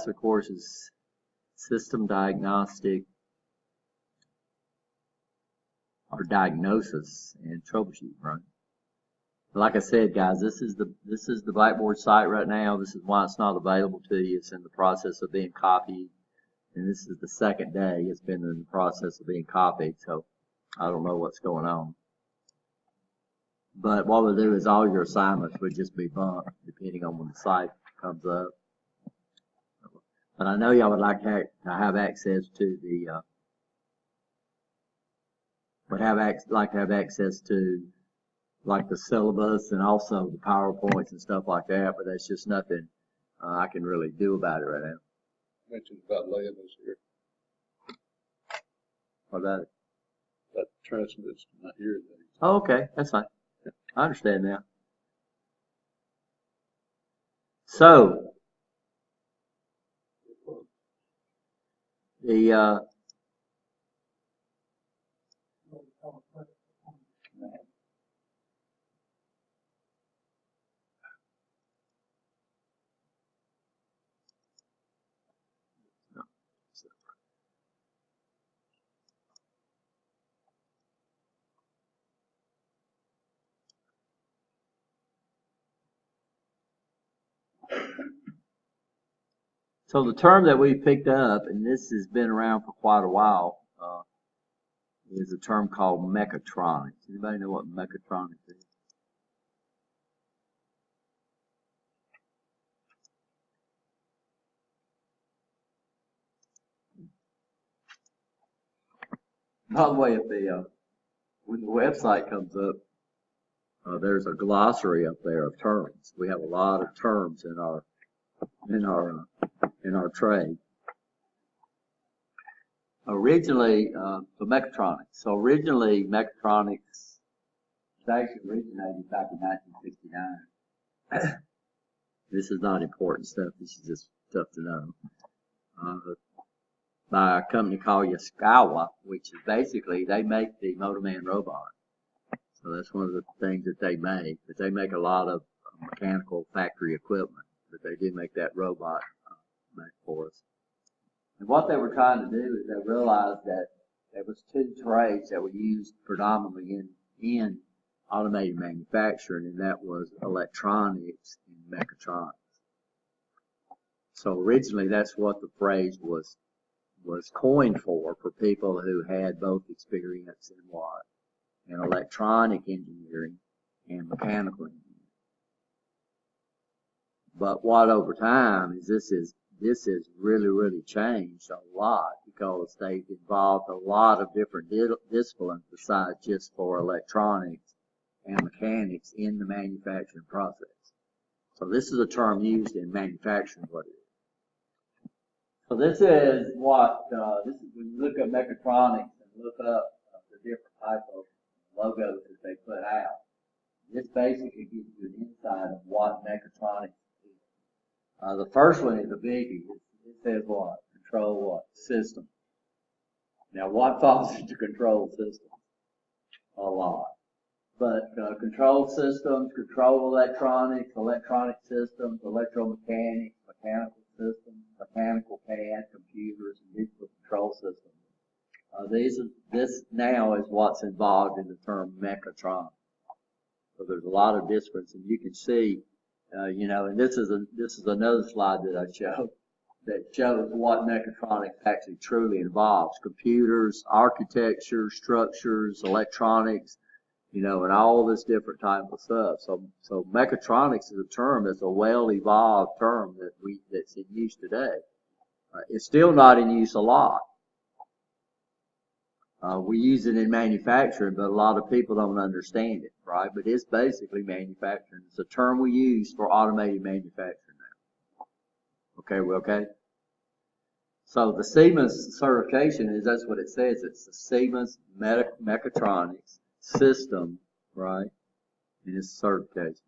of course, is system diagnostic or diagnosis and troubleshooting, right? Like I said, guys, this is the Blackboard site right now. This is why it's not available to you. It's in the process of being copied, and this is the second day it's been in the process of being copied. So I don't know what's going on. But what we'll do is all your assignments would just be bumped depending on when the site comes up. But I know y'all would like to have access to the like to have access to like the syllabus and also the PowerPoints and stuff like that. But that's just nothing I can really do about it right now. Mentioned about laying this here. What about it? That transmits to my ear. Oh, okay, that's fine. I understand now. So the So the term that we picked up, and this has been around for quite a while, is a term called mechatronics. Anybody know what mechatronics is? By the way, if when the website comes up, there's a glossary up there of terms. We have a lot of terms in our trade. Originally, the mechatronics. So originally, mechatronics was actually originated back in 1969. This is not important stuff. This is just stuff to know. By a company called Yaskawa, which is basically, they make the Motorman robot. So that's one of the things that they make. But they make a lot of mechanical factory equipment. But they do make that robot for us. And what they were trying to do is they realized that there was two trades that were used predominantly in automated manufacturing, and that was electronics and mechatronics. So originally that's what the phrase was coined for people who had both experience in what? In electronic engineering and mechanical engineering. But what over time is this has really, really changed a lot because they've involved a lot of different disciplines besides just for electronics and mechanics in the manufacturing process. So this is a term used in manufacturing, what it is. So this is what, this is when you look at mechatronics and look up the different type of logos that they put out. This basically gives you an insight of what mechatronics is. The first one is a biggie. It says what? Control what? System. Now what falls into control systems? A lot. But control systems, control electronics, electronic systems, electromechanics, mechanical systems, mechanical CAD, computers, and digital control systems. This now is what's involved in the term mechatronics. So there's a lot of disciplines, and you can see, and this is another slide that I showed that shows what mechatronics actually truly involves: computers, architecture, structures, electronics, and all this different type of stuff. So mechatronics is a term that's a well-evolved term that's in use today. It's still not in use a lot. We use it in manufacturing, but a lot of people don't understand it, right? But it's basically manufacturing. It's a term we use for automated manufacturing now. Okay, we okay? So the Siemens certification that's what it says. It's the Siemens Mechatronics System, right? And it's certification,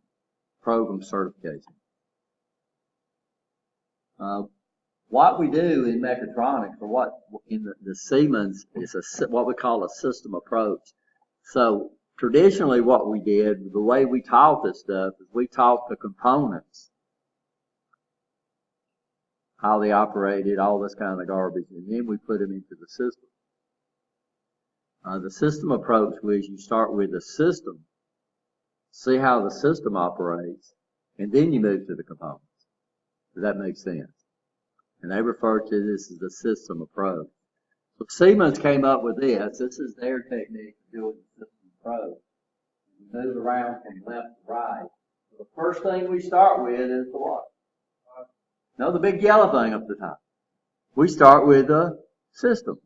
program certification. What we do in mechatronics, or what in the Siemens, is what we call a system approach. So traditionally what we did, the way we taught this stuff, is we taught the components how they operated, all this kind of garbage, and then we put them into the system. The system approach was you start with the system, see how the system operates, and then you move to the components. Does that make sense? And they refer to this as the system approach. So Siemens came up with this. This is their technique of doing the system approach. You move around from left to right. So the first thing we start with is the what? No, the big yellow thing up the top. We start with the system.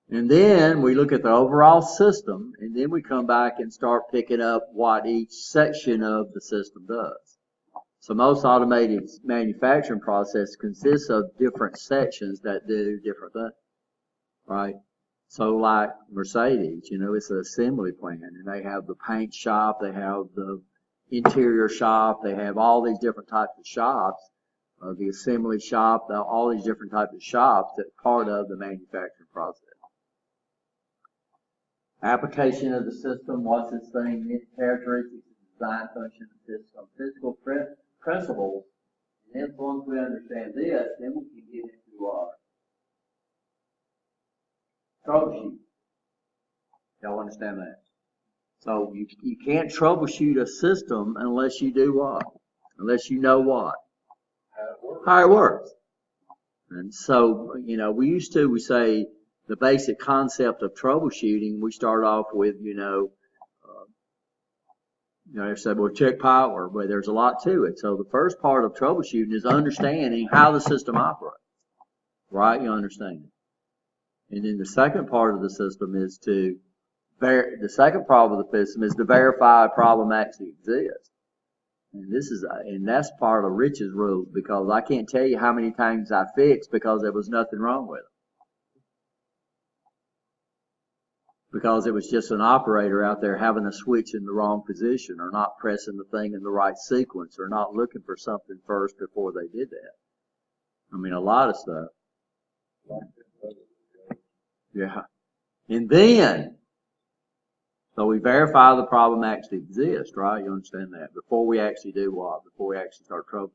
And then we look at the overall system, and then we come back and start picking up what each section of the system does. So most automated manufacturing process consists of different sections that do different things, right? So like Mercedes, it's an assembly plant, and they have the paint shop, they have the interior shop, they have all these different types of shops, the assembly shop, all these different types of shops that's part of the manufacturing process. Application of the system, what's its thing, its characteristics, design function of the system, physical principles, and then once we understand this, then we can get into our troubleshoot. Y'all understand that? So you can't troubleshoot a system unless you do what? Unless you know what? How it works. And so, we say the basic concept of troubleshooting, we start off with, they said, well, check power, but there's a lot to it. So the first part of troubleshooting is understanding how the system operates, right? You understand it. And then the second part of the system is the second part of the system is to verify a problem actually exists. And that's part of Rich's rules, because I can't tell you how many times I fixed because there was nothing wrong with it. Because it was just an operator out there having a switch in the wrong position, or not pressing the thing in the right sequence, or not looking for something first before they did that. A lot of stuff. Yeah. And then, so we verify the problem actually exists, right? You understand that? Before we actually do what? Before we actually start troubleshooting.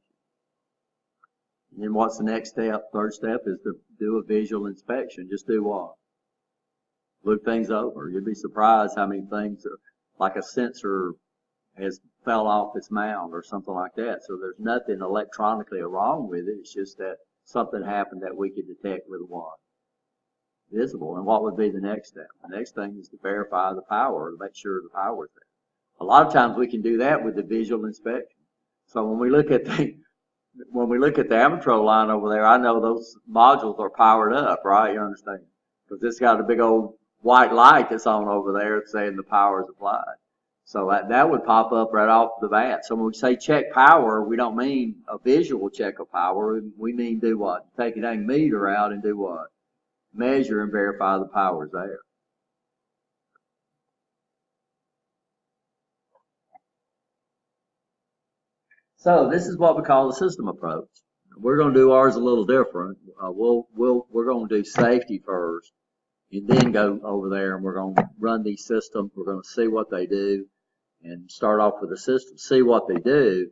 And then what's the next step? Third step is to do a visual inspection. Just do what? Look things over. You'd be surprised how many things, like a sensor has fell off its mount or something like that. So there's nothing electronically wrong with it. It's just that something happened that we could detect with what? Visible. And what would be the next step? The next thing is to verify the power, to make sure the power is there. A lot of times we can do that with the visual inspection. So when we look at the Amatro line over there, I know those modules are powered up, right? You understand? Because it's got a big old white light that's on over there saying the power is applied. So that would pop up right off the bat. So when we say check power, we don't mean a visual check of power. We mean do what? Take a dang meter out and do what? Measure and verify the power is there. So this is what we call the system approach. We're going to do ours a little different. We're going to do safety first, and then go over there and we're going to run these systems. We're going to see what they do and start off with the system, see what they do,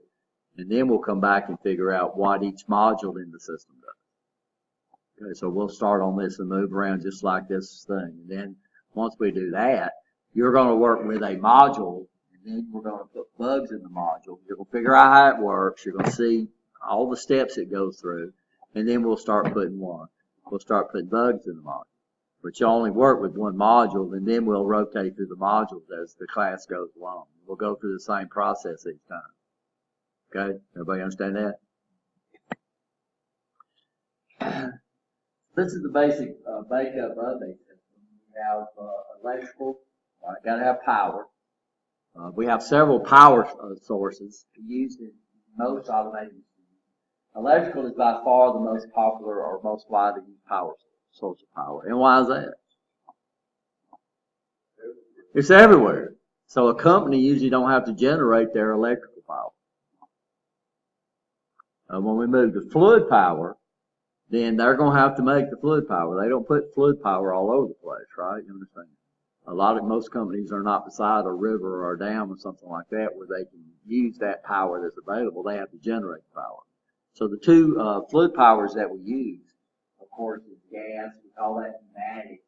and then we'll come back and figure out what each module in the system does. Okay, so we'll start on this and move around just like this thing. And then once we do that, you're going to work with a module, and then we're going to put bugs in the module. You're going to figure out how it works. You're going to see all the steps it goes through, and then we'll start putting We'll start putting bugs in the module. But you only work with one module, and then we'll rotate through the modules as the class goes along. We'll go through the same process each time. Okay? Everybody understand that? This is the basic makeup of a system. We have electrical, got to have power. We have several power sources used in most automated machines. Electrical is by far the most popular or most widely used power source of power. And why is that? It's everywhere. So a company usually don't have to generate their electrical power. When we move to fluid power, then they're going to have to make the fluid power. They don't put fluid power all over the place, right? You understand? Most companies are not beside a river or a dam or something like that where they can use that power that's available. They have to generate the power. So the two fluid powers that we use, of course, is gas. We call that pneumatics,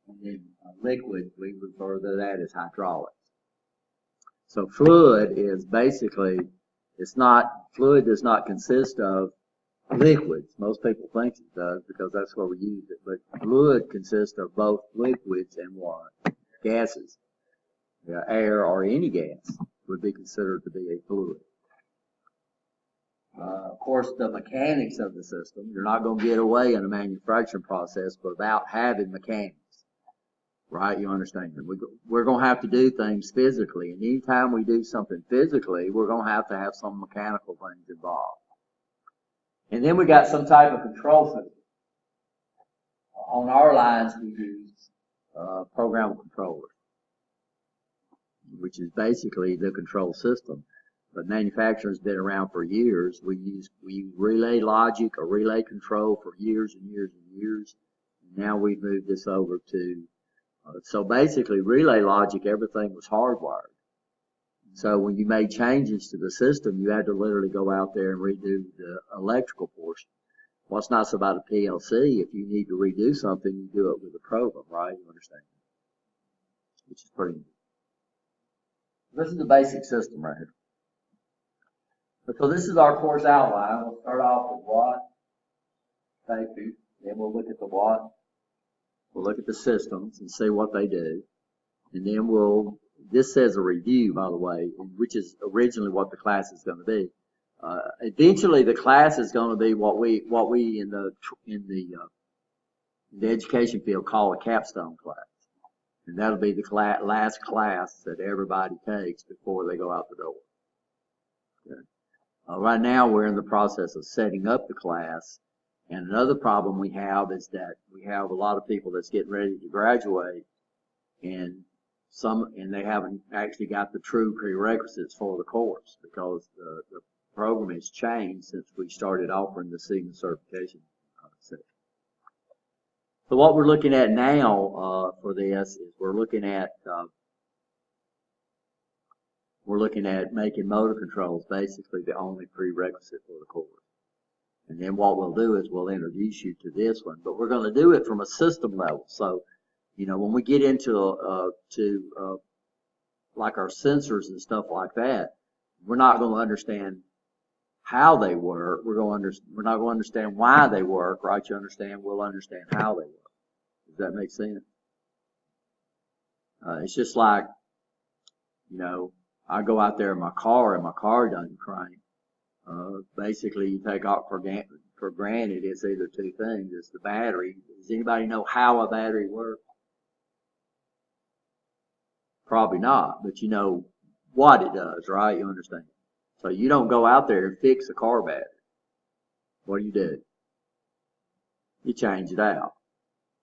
and then liquid, we refer to that as hydraulics. So fluid is basically, fluid does not consist of liquids. Most people think it does because that's where we use it. But fluid consists of both liquids and what? Gases. Yeah, air or any gas would be considered to be a fluid. Of course, the mechanics of the system, you're not going to get away in a manufacturing process without having mechanics. Right? You understand? We're going to have to do things physically. And anytime we do something physically, we're going to have some mechanical things involved. And then we got some type of control system. On our lines, we use programmable controllers, which is basically the control system. But manufacturing's been around for years. We use relay logic or relay control for years and years and years. And now we've moved this over to so basically, relay logic, everything was hardwired. So when you made changes to the system, you had to literally go out there and redo the electrical portion. What's nice about a PLC, if you need to redo something, you do it with a program, right? You understand? Which is pretty neat. This is the basic system right here. So this is our course outline. We'll start off with what? Safety. Then we'll look at the what? We'll look at the systems and see what they do. And then this says a review, by the way, which is originally what the class is going to be. Eventually the class is going to be what we in the education field call a capstone class. And that'll be the last class that everybody takes before they go out the door. Okay. Right now we're in the process of setting up the class. And another problem we have is that we have a lot of people that's getting ready to graduate, and they haven't actually got the true prerequisites for the course because the program has changed since we started offering the SIGMA certification section. So what we're looking at now for this is we're looking at making motor controls basically the only prerequisite for the course. And then what we'll do is we'll introduce you to this one, but we're going to do it from a system level. So, you know, when we get into like our sensors and stuff like that, we're not going to understand how they work. We're not going to understand why they work, right? You understand? We'll understand how they work. Does that make sense? It's just like, you know, I go out there in my car and my car doesn't crank. Basically, you take off for granted it's either two things. It's the battery. Does anybody know how a battery works? Probably not, but you know what it does, right? You understand? So you don't go out there and fix a car battery. What do? You change it out.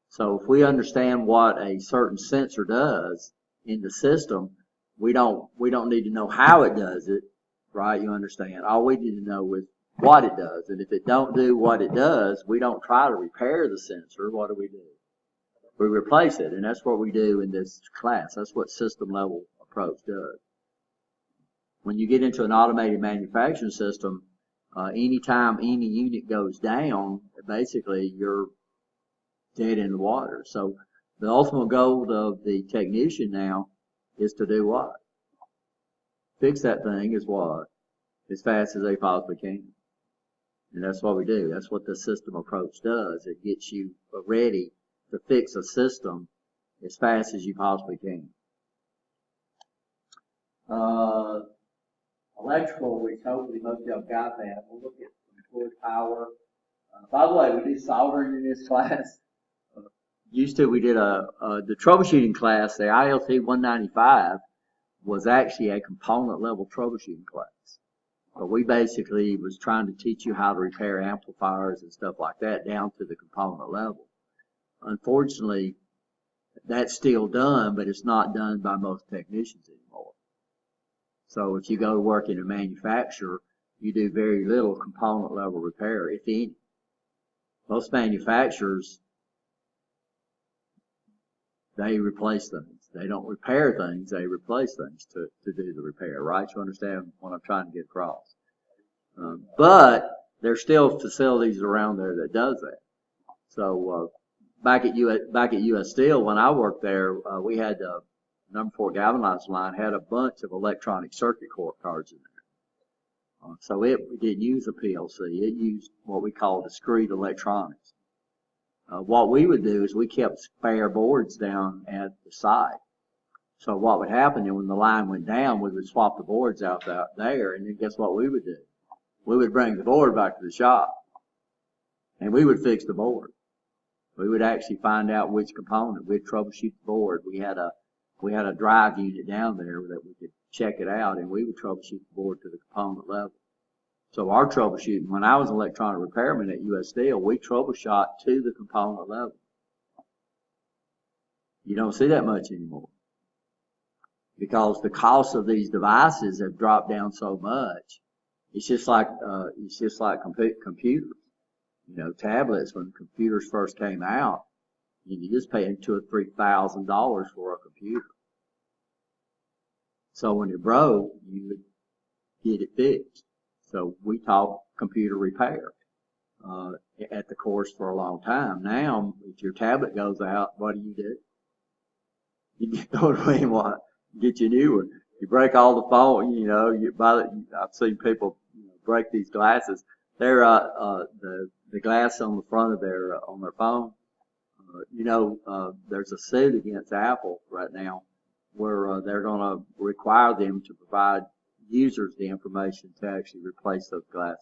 So if we understand what a certain sensor does in the system, we don't need to know how it does it. Right, you understand? All we need to know is what it does. And if it don't do what it does, we don't try to repair the sensor. What do? We replace it. And that's what we do in this class. That's what system level approach does. When you get into an automated manufacturing system, anytime any unit goes down, basically you're dead in the water. So the ultimate goal of the technician now is to do what? Fix that thing as what? As fast as they possibly can. And that's what we do. That's what the system approach does. It gets you ready to fix a system as fast as you possibly can. Electrical, which hopefully most of y'all got that. We'll look at fluid power. By the way, we do soldering in this class. We did the troubleshooting class, the ILT 195. Was actually a component level troubleshooting class. But we basically was trying to teach you how to repair amplifiers and stuff like that down to the component level. Unfortunately, that's still done, but it's not done by most technicians anymore. So if you go to work in a manufacturer, you do very little component level repair, if any. Most manufacturers, they replace things. They don't repair things, they replace things to do the repair, right? You understand what I'm trying to get across. But there's still facilities around there that does that. So back at US Steel, when I worked there, we had number 4 galvanized line had a bunch of electronic circuit court cards in there. So it didn't use a PLC. It used what we call discrete electronics. What we would do is we kept spare boards down at the site. So what would happen is when the line went down, we would swap the boards out there, and then guess what we would do? We would bring the board back to the shop, and we would fix the board. We would actually find out which component. We'd troubleshoot the board. We had a drive unit down there that we could check it out, and we would troubleshoot the board to the component level. So our troubleshooting, when I was an electronic repairman at US Steel, we troubleshot to the component level. You don't see that much anymore because the cost of these devices have dropped down so much. It's just like computers. You know, tablets, when computers first came out, you just paying $2,000 or $3,000 for a computer. So when it broke, you would get it fixed. So we taught computer repair at the course for a long time. Now, if your tablet goes out, what do? You go to what? Get you a new one. You break all the phone. You know, I've seen people break these glasses. They're the glass on the front of their phone. There's a suit against Apple right now where they're going to require them to provide users the information to actually replace the glass.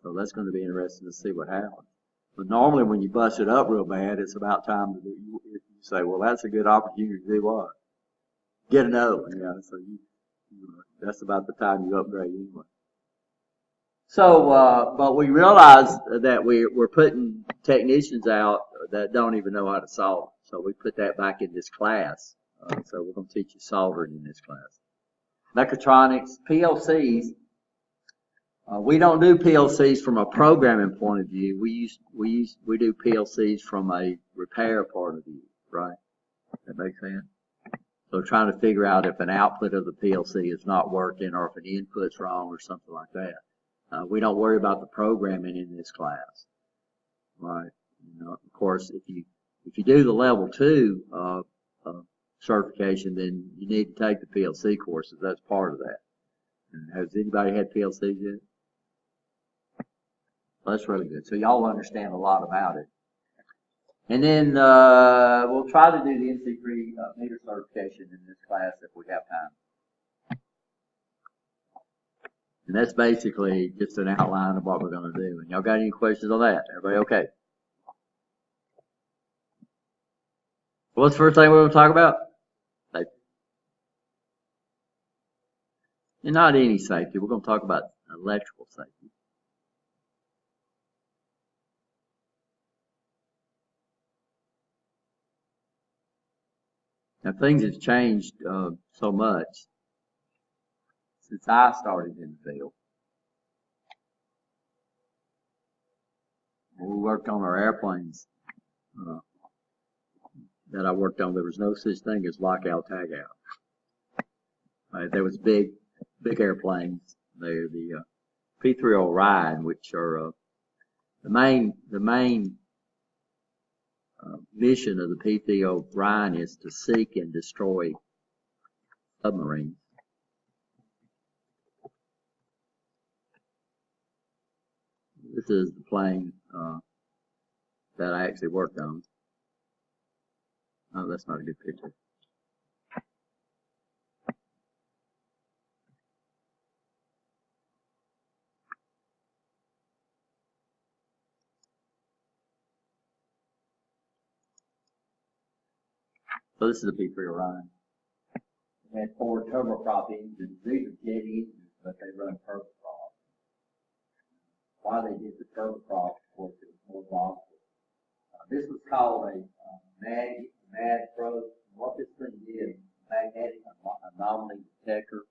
So that's going to be interesting to see what happens. But normally when you bust it up real bad, it's about time to do. You say, well, that's a good opportunity to do what? Get a note. So that's about the time you upgrade anyway. So, but we realized that we're putting technicians out that don't even know how to solder. So we put that back in this class. So we're going to teach you soldering in this class. Mechatronics, PLCs. We don't do PLCs from a programming point of view. We do PLCs from a repair point of view, right? That makes sense? So trying to figure out if an output of the PLC is not working or if an input's wrong or something like that. We don't worry about the programming in this class, right? Of course, if you do the level 2 certification, then you need to take the PLC courses. That's part of that. And has anybody had PLCs yet? Well, that's really good. So y'all understand a lot about it. And then we'll try to do the NC3 meter certification in this class if we have time. And that's basically just an outline of what we're going to do. And y'all got any questions on that? Everybody okay? What's the first thing we're going to talk about? Safety. And not any safety. We're going to talk about electrical safety. Now things have changed so much since I started in the field. When we worked on our airplanes that I worked on, there was no such thing as lockout tagout. There was big airplanes. They're the P-3 Orion, which are the main mission of the P-3 Orion is to seek and destroy submarines. This is the plane that I actually worked on. Oh, that's not a good picture. So this is a P-3 Orion. It had 4 turboprop engines. These are jet engines, but they run turboprop. Why they did the turboprop, of course, it was more volatile. This was called a MAD probe. What this thing did, magnetic anomaly detector,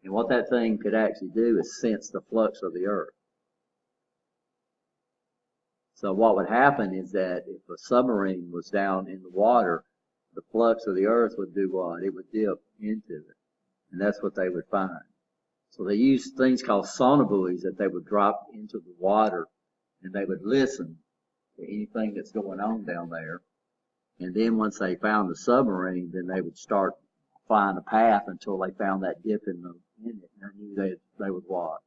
and what that thing could actually do is sense the flux of the earth. So what would happen is that if a submarine was down in the water, the flux of the earth would do what? It would dip into it. And that's what they would find. So they used things called sonobuoys that they would drop into the water, and they would listen to anything that's going on down there. And then once they found the submarine, then they would start flying a path until they found that dip in it, and they knew they would what.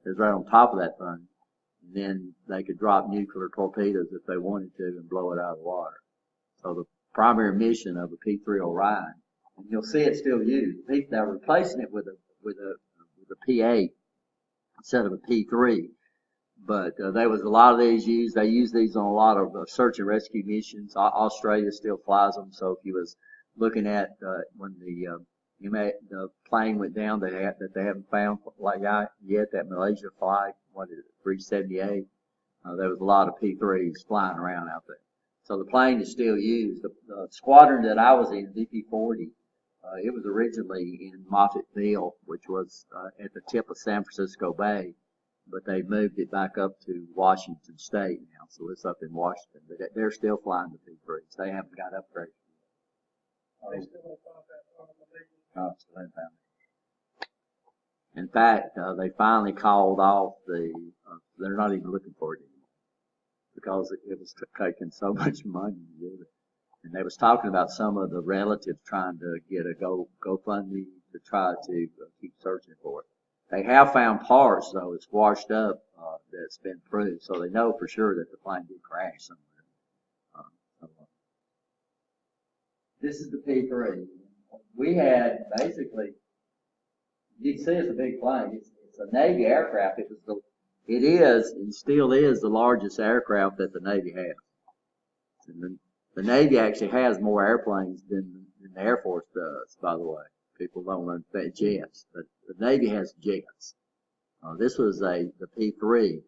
It was right on top of that thing. And then they could drop nuclear torpedoes if they wanted to and blow it out of the water. So the primary mission of a P-3 Orion, and you'll see it's still used. They're replacing it with a P-8 instead of a P-3. But there was a lot of these used. They use these on a lot of search and rescue missions. Australia still flies them. So if you was looking at when the plane went down that they haven't found yet, that Malaysia flight, 378, there was a lot of P-3s flying around out there. So the plane is still used. The squadron that I was in, VP-40, it was originally in Moffett Field, which was at the tip of San Francisco Bay, but they moved it back up to Washington State now, so it's up in Washington. But they're still flying the P-3s. They haven't got upgraded. So they found it. In fact, they finally called off they're not even looking for it anymore because it was taking so much money to do it. And they was talking about some of the relatives trying to get a GoFundMe to try to keep searching for it. They have found parts, though. It's washed up, that's been proved. So they know for sure that the plane did crash somewhere. This is the P-3. We had basically, you can see it's a big plane. It's a Navy aircraft. It is and still is the largest aircraft that the Navy has. And the Navy actually has more airplanes than the Air Force does, by the way. People don't understand jets, but the Navy has jets. This was the P-3.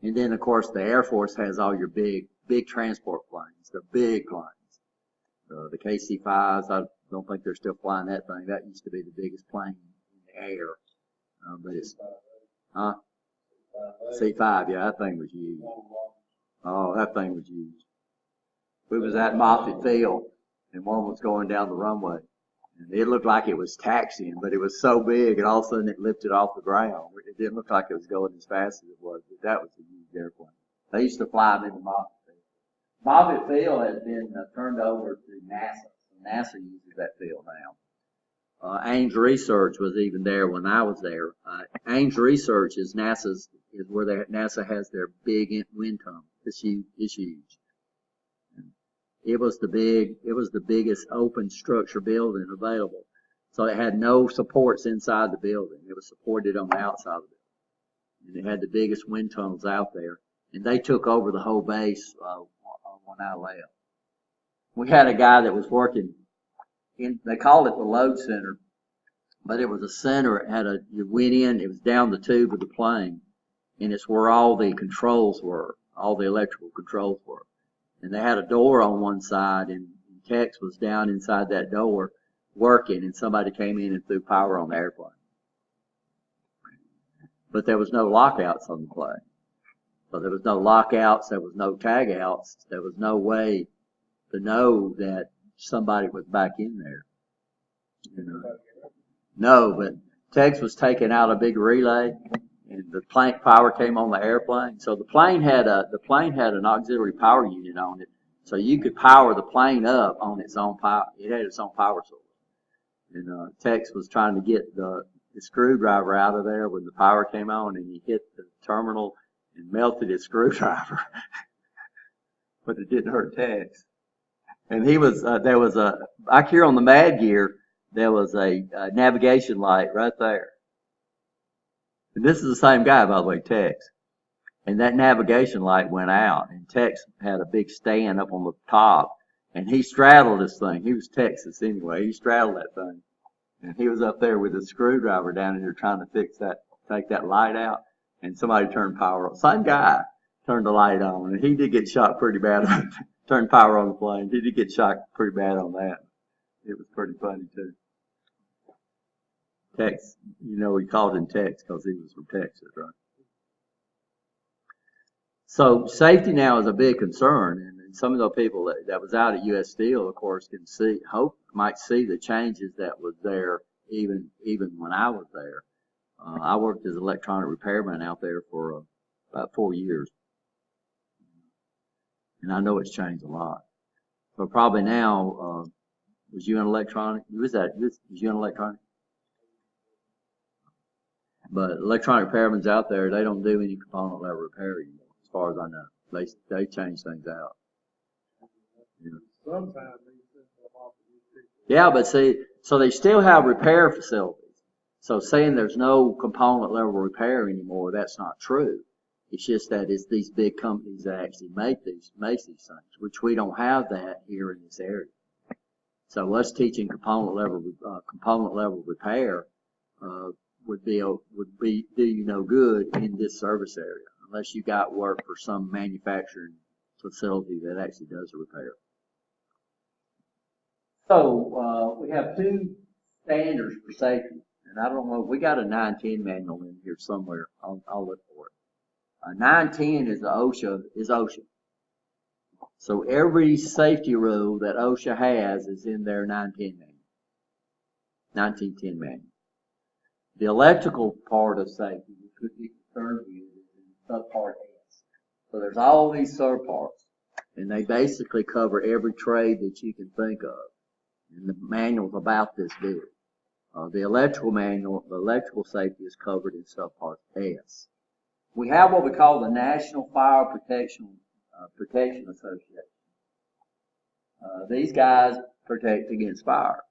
And then, of course, the Air Force has all your big transport planes, the big planes. The KC-5s, I don't think they're still flying that thing. That used to be the biggest plane in the air. But it's, C-5, yeah, that thing was huge. Oh, that thing was huge. We was at Moffett Field, and one was going down the runway. And it looked like it was taxiing, but it was so big, and all of a sudden it lifted off the ground. It didn't look like it was going as fast as it was, but that was a huge airplane. They used to fly them into Moffett Field. Moffett Field has been turned over to NASA. NASA uses that field now. Ames Research was even there when I was there. Ames Research is where NASA has their big wind tunnel. It's huge. It was the biggest open structure building available. So it had no supports inside the building. It was supported on the outside of the building. And it had the biggest wind tunnels out there. And they took over the whole base when I left. We had a guy that was working they called it the load center, but it was a center. You went in, it was down the tube of the plane, and it's where all the controls were, all the electrical controls were. And they had a door on one side, and Tex was down inside that door working, and somebody came in and threw power on the airplane. But there was no lockouts on the plane. So there was no lockouts, there was no tagouts, there was no way to know that somebody was back in there. No, but Tex was taking out a big relay, and the plane power came on the airplane. So the plane had an auxiliary power unit on it, so you could power the plane up on its own power. It had its own power source. And Tex was trying to get the screwdriver out of there when the power came on, and he hit the terminal and melted his screwdriver. But it didn't hurt Tex. And there was back here on the Mad Gear, there was a navigation light right there. And this is the same guy, by the way, Tex. And that navigation light went out, and Tex had a big stand up on the top, and he straddled this thing. He was Texas anyway. He straddled that thing. And he was up there with a screwdriver down in there trying to take that light out, and somebody turned power on. Same guy turned the light on, and he did get shot pretty bad. Turned power on the plane. He did get shot pretty bad on that. It was pretty funny too. Tex, we called him Tex because he was from Texas, right? So safety now is a big concern, and some of the people that was out at U.S. Steel, of course, might see the changes that was there even when I was there. I worked as an electronic repairman out there for about 4 years, and I know it's changed a lot. So probably now, was you in electronic? Was you in electronic? But electronic repairmen's out there, they don't do any component level repair anymore, as far as I know. They change things out. Yeah. Sometimes they send them off to these people. Yeah, but see, so they still have repair facilities. So saying there's no component level repair anymore, that's not true. It's just that it's these big companies that actually make these things, which we don't have that here in this area. So us teaching component level repair would do you no good in this service area unless you got work for some manufacturing facility that actually does the repair. So we have two standards for safety, and I don't know, we got a 910 manual in here somewhere. I'll look for it. 910 is OSHA. So every safety rule that OSHA has is in their 1910 manual. The electrical part of safety, which could be concerned with, is in subpart S. So there's all these subparts, and they basically cover every trade that you can think of. And the manual's about this big. The electrical manual, the electrical safety is covered in subpart S. We have what we call the National Fire Protection Association. These guys protect against fire.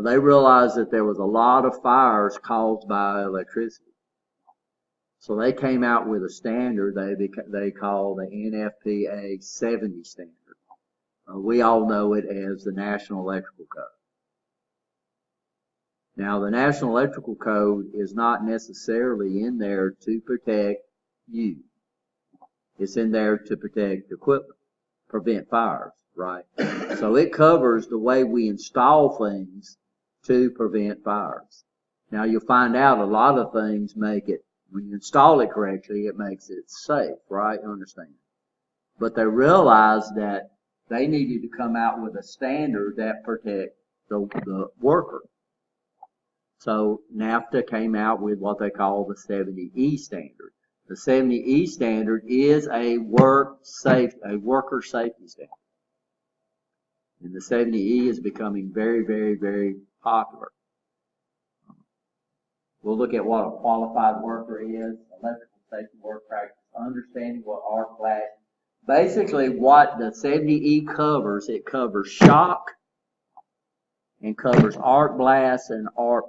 They realized that there was a lot of fires caused by electricity. So they came out with a standard they call the NFPA 70 standard. We all know it as the National Electrical Code. Now, the National Electrical Code is not necessarily in there to protect you. It's in there to protect equipment, prevent fires, right? So it covers the way we install things to prevent fires. Now, you'll find out a lot of things make it, when you install it correctly, it makes it safe, right? You understand? But they realized that they needed to come out with a standard that protects the worker. So NAFTA came out with what they call the 70E standard. The 70E standard is a worker safety standard. And the 70E is becoming very, very, very popular. We'll look at what a qualified worker is, electrical safety work practice, understanding what arc flash. Basically what the 70E covers, it covers shock and covers arc blast and arc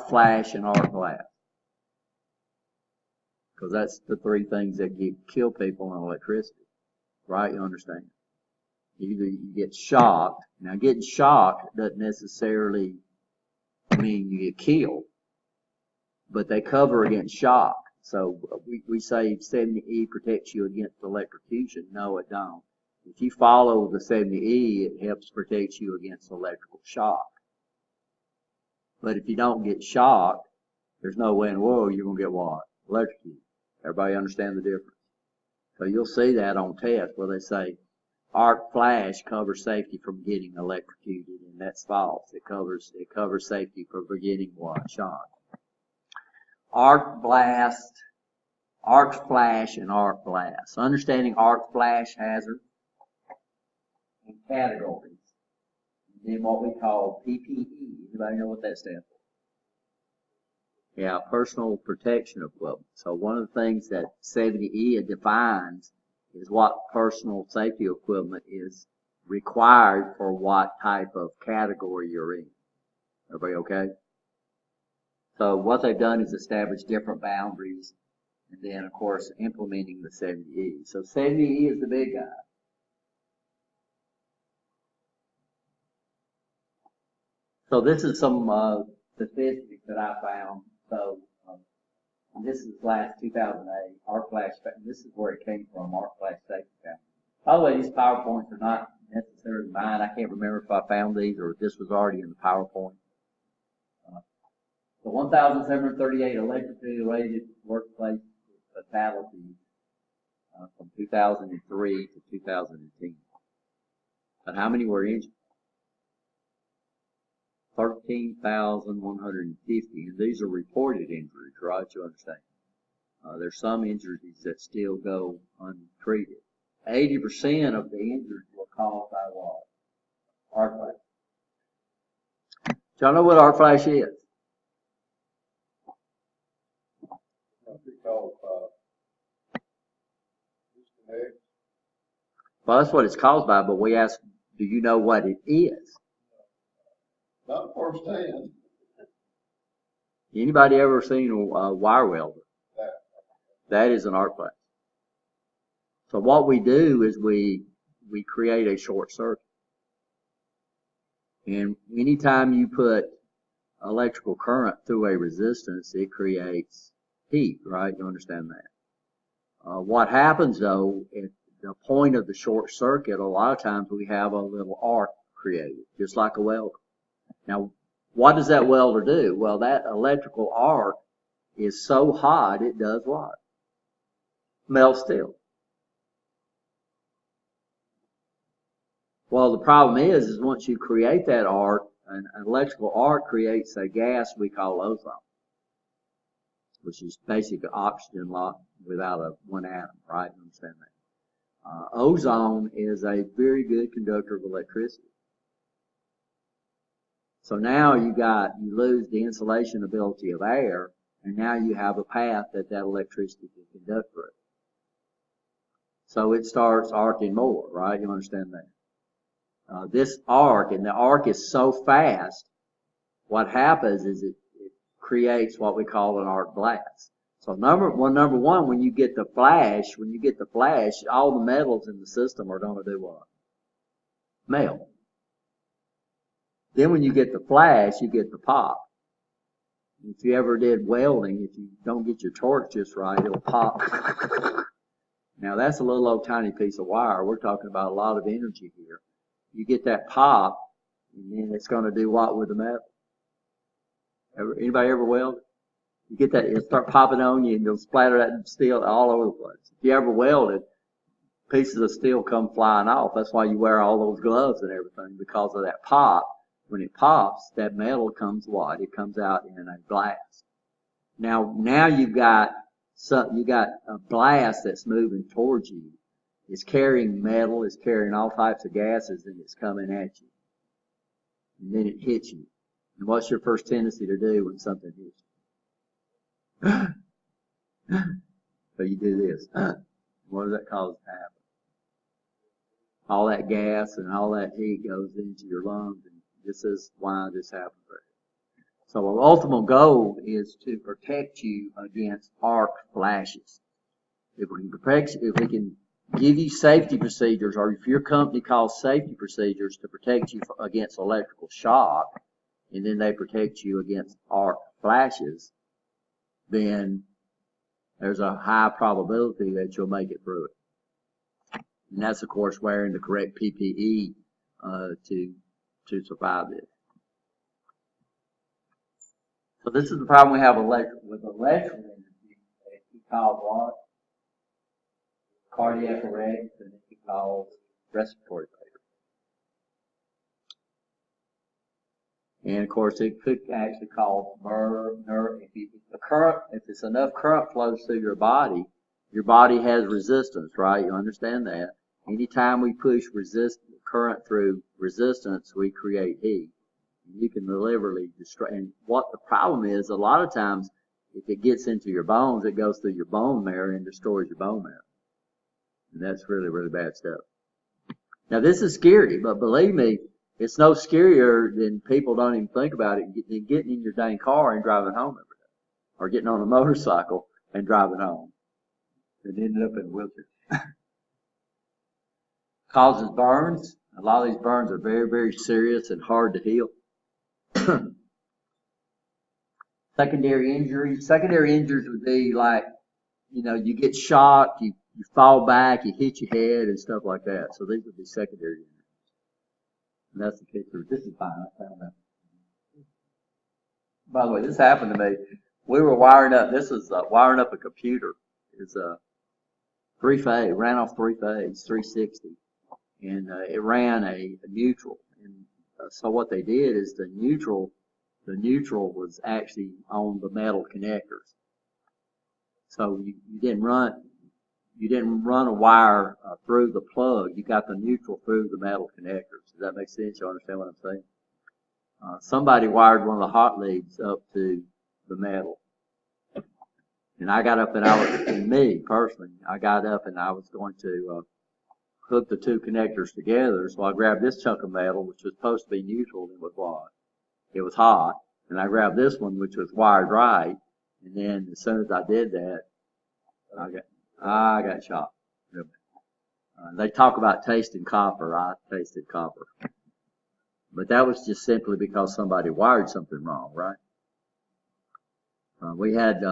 flash and arc blast. Because that's the three things that kill people in electricity. Right? You understand? Either you get shocked. Now getting shocked doesn't necessarily mean you get killed. But they cover against shock. So we say 70E protects you against electrocution. No, it don't. If you follow the 70E, it helps protect you against electrical shock. But if you don't get shocked, there's no way in the world you're going to get what? Electrocuted. Everybody understand the difference? So you'll see that on tests where they say arc flash covers safety from getting electrocuted, and that's false. It covers safety from getting what? Shock. Arc blast, arc flash, and arc blast. Understanding arc flash hazard and categories. And then what we call PPE. Anybody know what that stands for? Yeah, personal protection equipment. So one of the things that 70E defines is what personal safety equipment is required for what type of category you're in. Everybody okay? So what they've done is establish different boundaries and then, of course, implementing the 70E. So 70E is the big guy. So this is some statistics that I found. So this is last 2008, arc flash. This is where it came from, arc flash safety family. By the way, these PowerPoints are not necessarily mine. I can't remember if I found these or if this was already in the PowerPoint. The 1,738 electrically related workplace fatalities from 2003 to 2010. But how many were injured? 13,150, and these are reported injuries, right? You understand? There's some injuries that still go untreated. 80% of the injuries were caused by what? Arc flash. Y'all know what arc flash is? Because, disconnect. Well, that's what it's caused by, but we ask, do you know what it is? Not firsthand. Anybody ever seen a wire welder? That is an arc flash. So what we do is we create a short circuit. And anytime you put electrical current through a resistance, it creates heat, right? You understand that? What happens though, at the point of the short circuit, a lot of times we have a little arc created, just like a welder. Now, what does that welder do? Well, that electrical arc is so hot, it does what? Melt steel. Well, the problem is once you create that arc, an electrical arc creates a gas we call ozone, which is basically oxygen locked without one atom, right? You understand that? Ozone is a very good conductor of electricity. So now you lose the insulation ability of air, and now you have a path that electricity can conduct through. So it starts arcing more, right? You understand that? This arc, and the arc is so fast, what happens is it creates what we call an arc blast. So number one, when you get the flash, all the metals in the system are going to do what? Melt. Then when you get the flash, you get the pop. If you ever did welding, if you don't get your torch just right, it'll pop. Now that's a little old tiny piece of wire. We're talking about a lot of energy here. You get that pop, and then it's going to do what with the metal? Anybody ever weld? You get that, it'll start popping on you, and you'll splatter that steel all over the place. If you ever welded, pieces of steel come flying off. That's why you wear all those gloves and everything, because of that pop. When it pops, that metal comes what? It comes out in a blast. Now you got a blast that's moving towards you. It's carrying metal, it's carrying all types of gases, and it's coming at you. And then it hits you. And what's your first tendency to do when something hits you? So you do this. What does that cause to happen? All that gas and all that heat goes into your lungs, and this is why this happens. So our ultimate goal is to protect you against arc flashes. If we can give you safety procedures, or if your company calls safety procedures to protect you against electrical shock, and then they protect you against arc flashes, then there's a high probability that you'll make it through it. And that's, of course, wearing the correct PPE to survive this. So this is the problem we have with electrical energy. It can cause what? Cardiac arrest, and it can cause respiratory failure. And of course, it could actually cause nerve. If it's enough current flows through your body has resistance, right? You understand that? Anytime we push current through resistance, we create heat. You can literally destroy. And what the problem is, a lot of times, if it gets into your bones, it goes through your bone marrow and destroys your bone marrow. And that's really, really bad stuff. Now, this is scary, but believe me, it's no scarier than people don't even think about it than getting in your dang car and driving home every day, or getting on a motorcycle and driving home and ending up in a wheelchair. Causes burns. A lot of these burns are very, very serious and hard to heal. Secondary injuries. Secondary injuries would be like, you get shocked, you fall back, you hit your head and stuff like that. So these would be secondary injuries. And that's the picture. This is fine. I found that. By the way, this happened to me. We were wiring up. This is wiring up a computer. It's a three-phase. Ran off three-phase, 360, and it ran a neutral. And So what they did is the neutral was actually on the metal connectors. So you didn't run a wire through the plug. You got the neutral through the metal connectors. Does that make sense? You understand what I'm saying? Somebody wired one of the hot leads up to the metal. And I got up and I got up and I was going to hook the two connectors together. So I grabbed this chunk of metal, which was supposed to be neutral, and it was what? It was hot. And I grabbed this one, which was wired right. And then as soon as I did that, I got shot. They talk about tasting copper. I tasted copper. But that was just simply because somebody wired something wrong, right? We had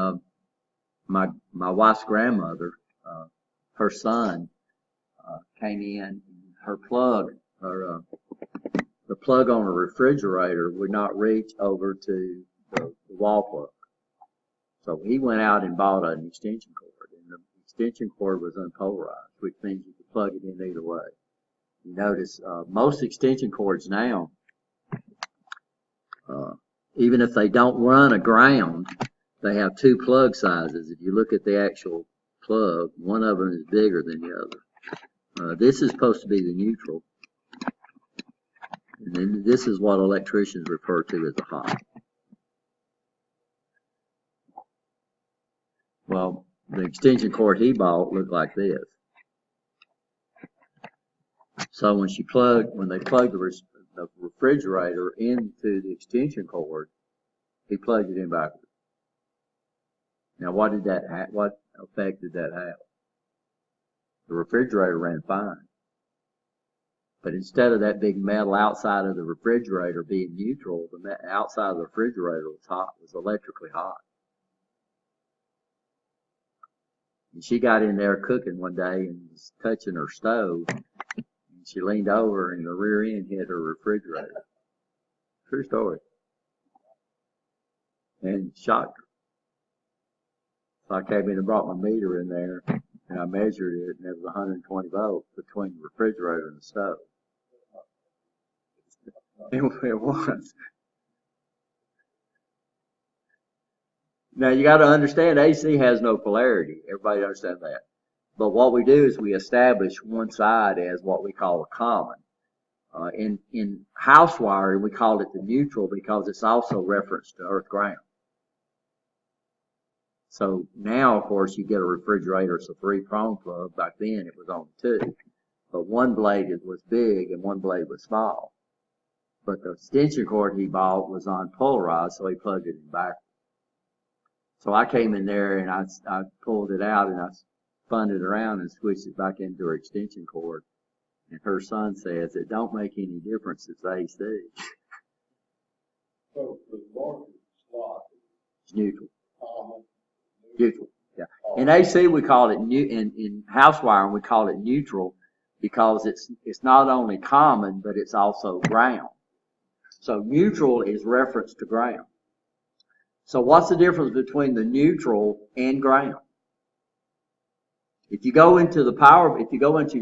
my wife's grandmother, her son came in. Her plug, the plug on a refrigerator would not reach over to the wall plug. So he went out and bought an extension cord, and the extension cord was unpolarized, which means you could plug it in either way. You notice most extension cords now, even if they don't run a ground, they have two plug sizes. If you look at the actual plug, one of them is bigger than the other. This is supposed to be the neutral, and then this is what electricians refer to as a hot. Well, the extension cord he bought looked like this. So when they plugged the refrigerator into the extension cord, he plugged it in backwards. Now, what effect did that have? The refrigerator ran fine. But instead of that big metal outside of the refrigerator being neutral, the outside of the refrigerator was electrically hot. And she got in there cooking one day and was touching her stove. And she leaned over and the rear end hit her refrigerator. True story. And shocked her. So I came in and brought my meter in there and I measured it, and it was 120 volts between the refrigerator and the stove. It was. Now you got to understand, AC has no polarity. Everybody understand that. But what we do is we establish one side as what we call a common. In house wiring, we call it the neutral because it's also referenced to earth ground. So now, of course, you get a refrigerator, it's a 3-prong plug. Back then, it was on 2. But one blade was big and one blade was small. But the extension cord he bought was unpolarized, so he plugged it in backwards. So I came in there and I pulled it out and I spun it around and switched it back into her extension cord. And her son says, it don't make any difference, it's AC. So the voltage slot It's neutral. is Neutral, yeah. In AC, we call it in house wiring, we call it neutral because it's not only common, but it's also ground. So neutral is reference to ground. So what's the difference between the neutral and ground? If you go into your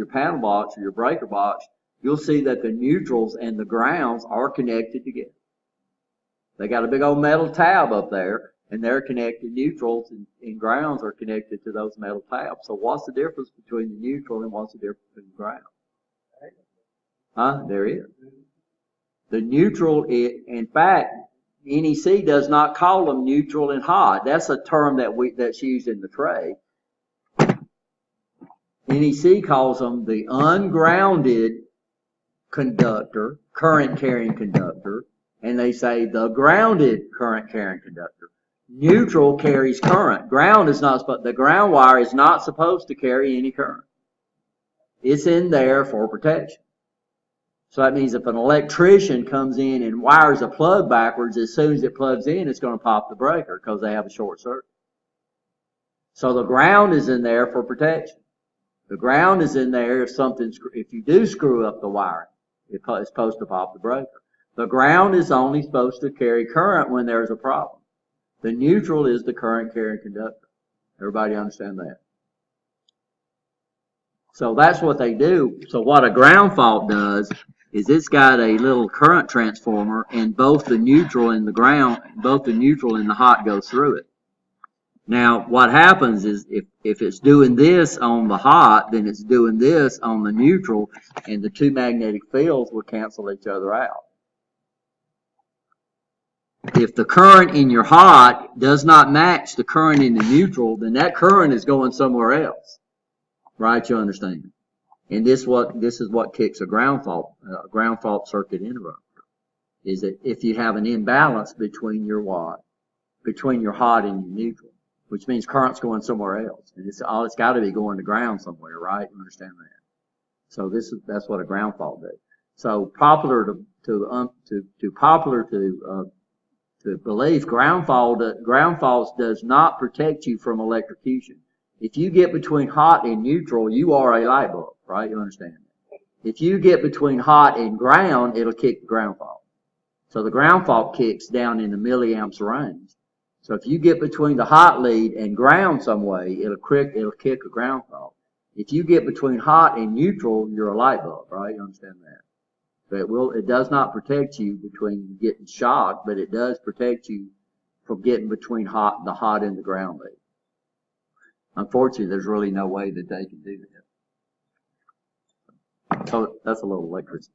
panel box or your breaker box, you'll see that the neutrals and the grounds are connected together. They got a big old metal tab up there, and they're connected. Neutrals and grounds are connected to those metal tabs. So what's the difference between the neutral and what's the difference between the ground? There is. The neutral, in fact, NEC does not call them neutral and hot. That's a term that's used in the trade. NEC calls them the ungrounded conductor, current carrying conductor, and they say the grounded current carrying conductor. Neutral carries current. The ground wire is not supposed to carry any current. It's in there for protection. So that means if an electrician comes in and wires a plug backwards, as soon as it plugs in, it's going to pop the breaker because they have a short circuit. So the ground is in there for protection. The ground is in there if you do screw up the wiring, it's supposed to pop the breaker. The ground is only supposed to carry current when there's a problem. The neutral is the current carrying conductor. Everybody understand that? So that's what they do. So what a ground fault does is it's got a little current transformer, and both the neutral and the ground, both the neutral and the hot go through it. Now, what happens is if it's doing this on the hot, then it's doing this on the neutral, and the two magnetic fields will cancel each other out. If the current in your hot does not match the current in the neutral, then that current is going somewhere else. Right? You understand? And this is what kicks a ground fault circuit interrupter. Is that if you have an imbalance between your between your hot and your neutral, which means current's going somewhere else, and it's got to be going to ground somewhere, right? You understand that? So that's what a ground fault does. So popular to believe, ground faults does not protect you from electrocution. If you get between hot and neutral, you are a light bulb, right? You understand that? If you get between hot and ground, it'll kick the ground fault. So the ground fault kicks down in the milliamps range. So if you get between the hot lead and ground some way, it'll kick a ground fault. If you get between hot and neutral, you're a light bulb, right? You understand that? But it does not protect you between getting shocked, but it does protect you from getting between the hot and the ground lead. Unfortunately, there's really no way that they can do that. So that's a little electricity.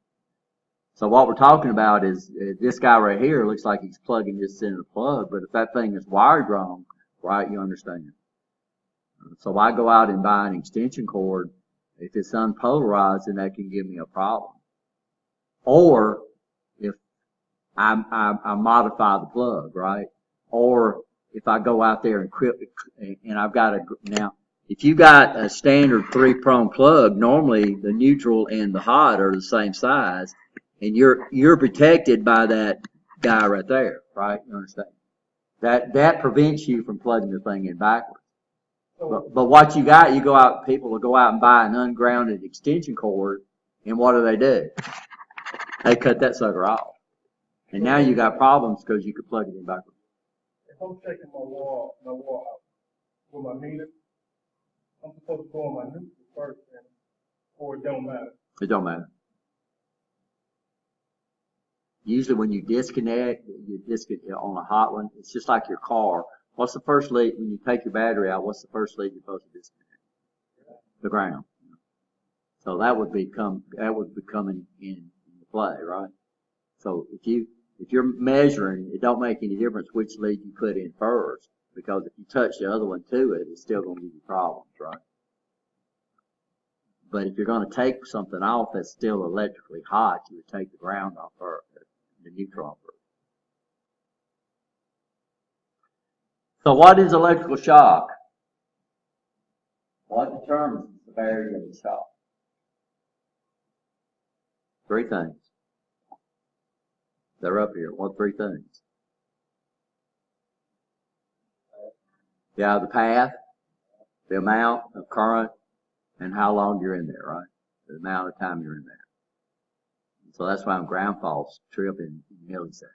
So what we're talking about is this guy right here looks like he's plugging this in a plug, but if that thing is wired wrong, right, you understand. So I go out and buy an extension cord. If it's unpolarized, then that can give me a problem. Or if I modify the plug, right? Or if I go out there and I've got now, if you got a standard 3-prong plug, normally the neutral and the hot are the same size, and you're protected by that guy right there, right? You understand? That prevents you from plugging the thing in backwards. But what you got, people will go out and buy an ungrounded extension cord, and what do? They cut that sucker off. And now you got problems because you could plug it in backwards. If I'm checking my wall out with my meter, I'm supposed to go on my neutral first, or it don't matter. It don't matter. Usually when you disconnect on a hot one, it's just like your car. What's the first lead, when you take your battery out, what's the first lead you're supposed to disconnect? The ground. So that would be coming in play, right? So if you're measuring, it don't make any difference which lead you put in first, because if you touch the other one to it, it's still going to give you problems, right? But if you're going to take something off that's still electrically hot, you would take the ground off first, the neutral off first. So what is electrical shock? What determines the severity of the shock? 3 things. They're up here. What 3 things? Yeah, the path, the amount of current, and how long you're in there, right? The amount of time you're in there. So that's why ground faults trip in milliseconds.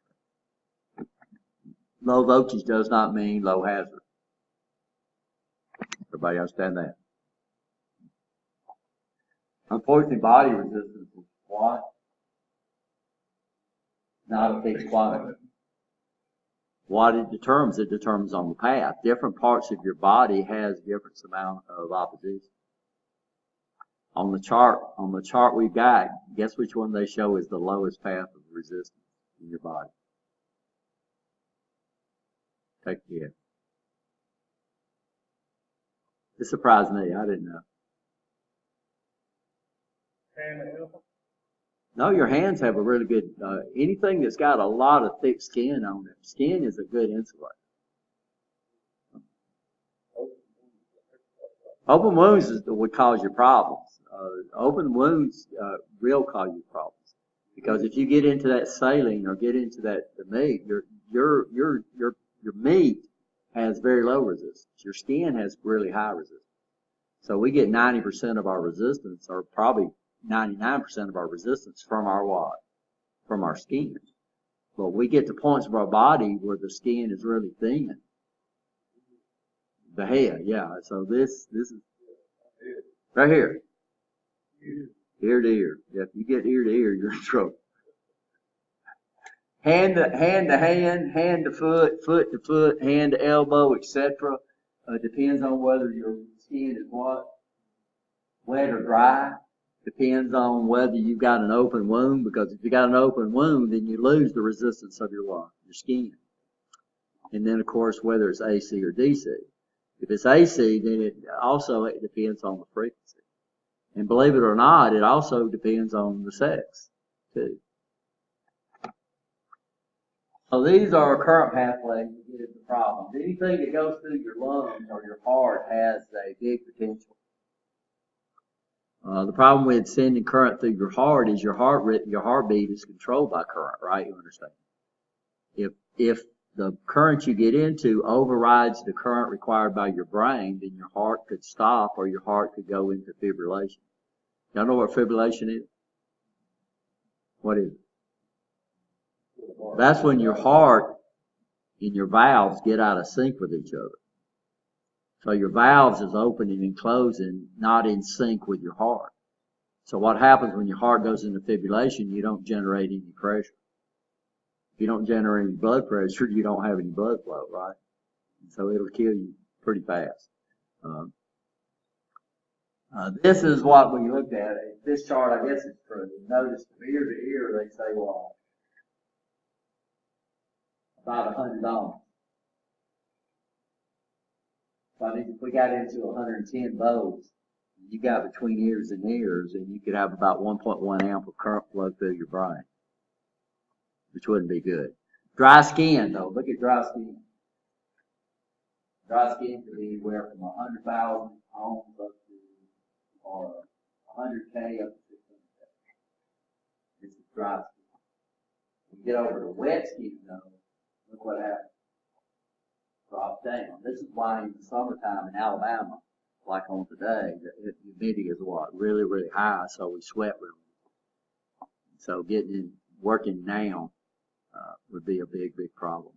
Low voltage does not mean low hazard. Everybody understand that? Unfortunately, body resistance is what? Not a fixed quantity. What it determines on the path. Different parts of your body has different amount of opposition. On the chart we've got, guess which one they show is the lowest path of resistance in your body? Take a guess. It surprised me. I didn't know. No, your hands have a really good, anything that's got a lot of thick skin on it. Skin is a good insulator. Open wounds would cause you problems. Open wounds will cause you problems. Because if you get into that saline or get into the meat, your meat has very low resistance. Your skin has really high resistance. So we get 90% of our resistance, or probably 99% of our resistance from our what? From our skin. But we get to points of our body where the skin is really thin. The head, yeah. So this is right here. Ear to ear. If you get ear to ear, you're in trouble. Hand to hand, hand to foot, foot to foot, hand to elbow, etc. Depends on whether your skin is what? Wet or dry. Depends on whether you've got an open wound, because if you got an open wound, then you lose the resistance of your what? Your skin. And then, of course, whether it's AC or DC. If it's AC, then it depends on the frequency. And believe it or not, it also depends on the sex, too. So these are current pathways to get at the problem. Anything that goes through your lungs or your heart has a big potential. The problem with sending current through your heart is your heartbeat is controlled by current, right? You understand? If the current you get into overrides the current required by your brain, then your heart could stop or your heart could go into fibrillation. Y'all know what fibrillation is? What is it? That's when your heart and your valves get out of sync with each other. So your valves is opening and closing, not in sync with your heart. So what happens when your heart goes into fibrillation, you don't generate any pressure. If you don't generate any blood pressure, you don't have any blood flow, right? So it'll kill you pretty fast. This is what we looked at. This chart, I guess, is true. Notice from ear to ear, they say, well, about $100. So I think if we got into 110 volts, you got between ears and ears, and you could have about 1.1 amp of current flow through your brain, which wouldn't be good. Dry skin, though. Look at dry skin. Dry skin could be anywhere from 100,000 ohms up to, or 100K up to 600K. This is dry skin. When you get over to wet skin, though, look what happens. Drop down. This is why in the summertime in Alabama, like on today, the humidity is what? Really, really high, so we sweat really. So working now would be a big, big problem.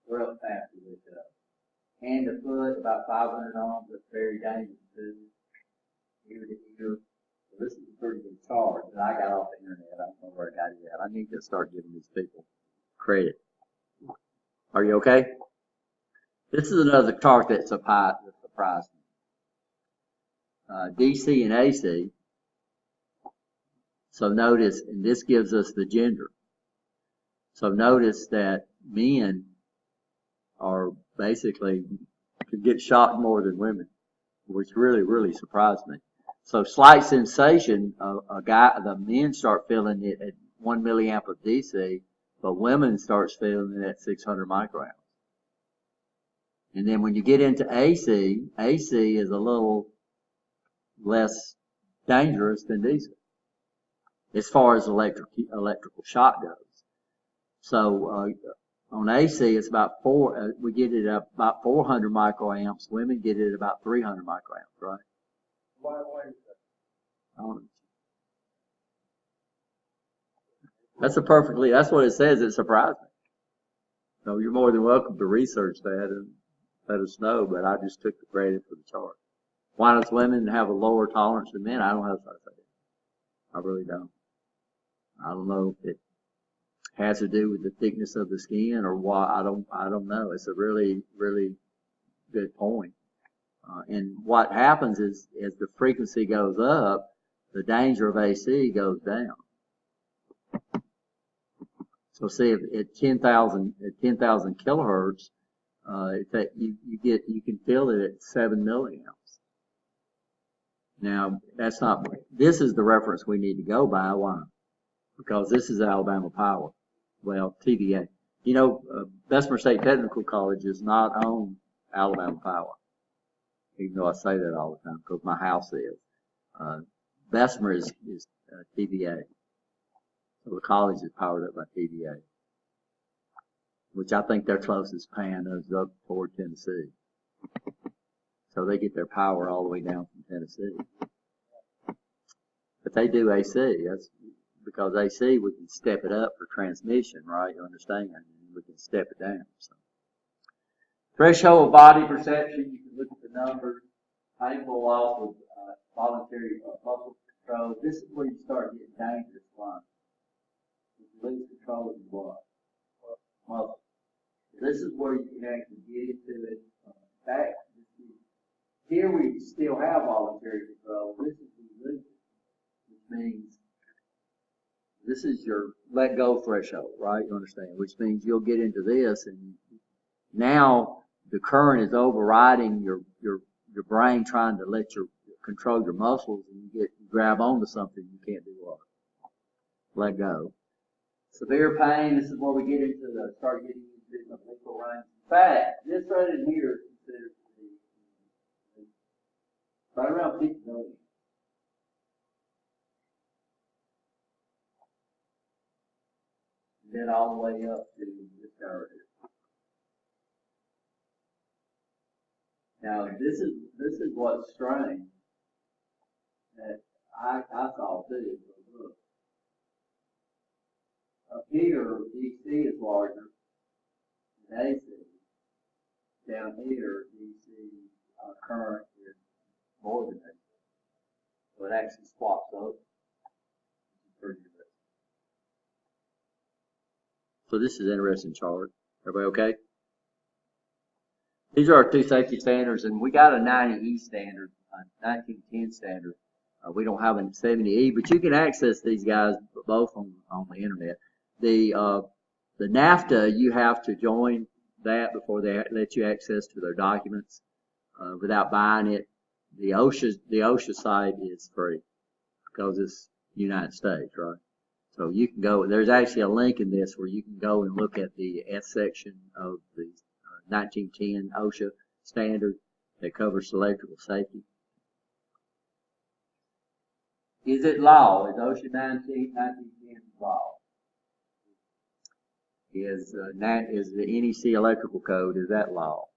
Where else fast we look up? Hand to foot, about 500 ohms. That's very dangerous too. Ear to ear. This is a pretty good chart that I got off the internet. I don't know where I got it at. I need to start giving these people credit. Are you okay? This is another chart that surprised me. DC and AC. So notice, and this gives us the gender. So notice that men are basically could get shocked more than women, which really, really surprised me. So slight sensation, the men start feeling it at 1 milliamp of DC, but women starts feeling it at 600 microamps. And then when you get into AC, AC is a little less dangerous than DC as far as electrical shock goes. So on AC, it's about we get it at about 400 microamps. Women get it at about 300 microamps, right? Why is that? That's what it says. It surprised me. So you're more than welcome to research that and let us know, but I just took the credit for the chart. Why does women have a lower tolerance than men? I don't have to say that. I really don't. I don't know if it has to do with the thickness of the skin or why. I don't know. It's a really, really good point. And what happens is, as the frequency goes up, the danger of AC goes down. So see, if at 10,000 kilohertz, you can feel it at 7 milliamps. Now, this is the reference we need to go by. Why? Because this is Alabama Power. Well, TVA. You know, Bessemer State Technical College is not on Alabama Power. Even though I say that all the time, because my house is. Bessemer is TVA. So the college is powered up by TVA, which I think their closest pan is up toward Tennessee. So they get their power all the way down from Tennessee. But they do AC. That's because AC, we can step it up for transmission, right? You understand? We can step it down. So Threshold of body perception, you can look at the numbers. Painful loss of voluntary muscle control. This is where you start getting dangerous ones. You lose control of your blood. Muscle. This is where you can actually get into it. Back. Here we still have voluntary control. This is the lose, which means this is your let go threshold, right? You understand? Which means you'll get into this, and now the current is overriding your brain trying to let you control your muscles, and you grab onto something you can't do what? Let go. Severe pain. This is where we get into start getting into the lethal range. In fact, this right in here is considered to be right around 50 million. Then all the way up to this guy right here. Now this is what's strange that I saw too. Look. Up here, DC is larger than AC. Down here, DC current is more than AC. So it actually swaps over. Pretty good. So this is an interesting chart. Everybody okay? These are our two safety standards, and we got a 90E standard, a 1910 standard. We don't have a 70E, but you can access these guys both on the internet. The NAFTA, you have to join that before they let you access to their documents without buying it. The OSHA site is free because it's United States, right? So you can go. There's actually a link in this where you can go and look at the S section of the 1910 OSHA standard that covers electrical safety. Is it law? Is OSHA 1910 law? Is the NEC electrical code, is that law?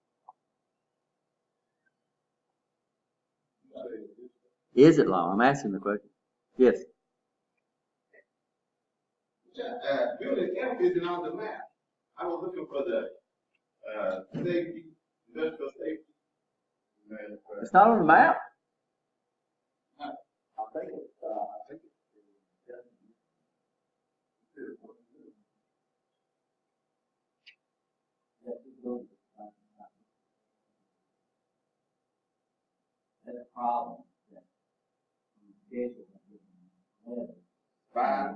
Is it law? I'm asking the question. Yes. Building F isn't on the map. I was looking for the safety, industrial safety. It's not on the map. No. I think it's. That's a problem. Five.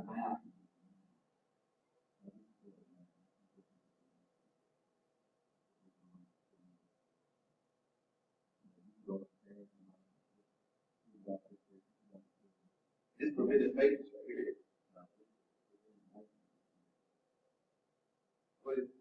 This permitted maintenance right here. What is it?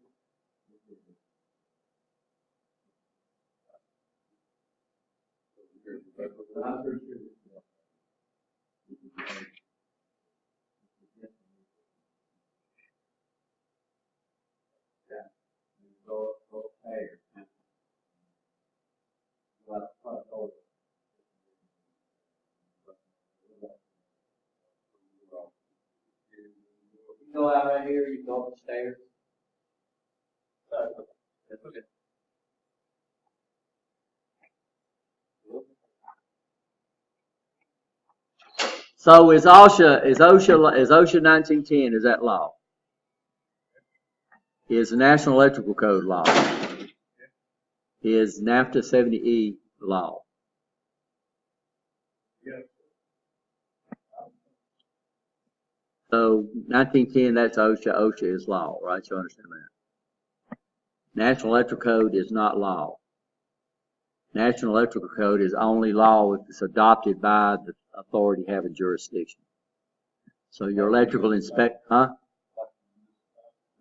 You go out right here, you go up the stairs. That's okay. So is OSHA 1910, is that law? Is the National Electrical Code law? Is NAFTA 70E law? Yes. So 1910, that's OSHA. OSHA is law, right? You understand that? National Electrical Code is not law. National Electrical Code is only law if it's adopted by the authority having jurisdiction. So your electrical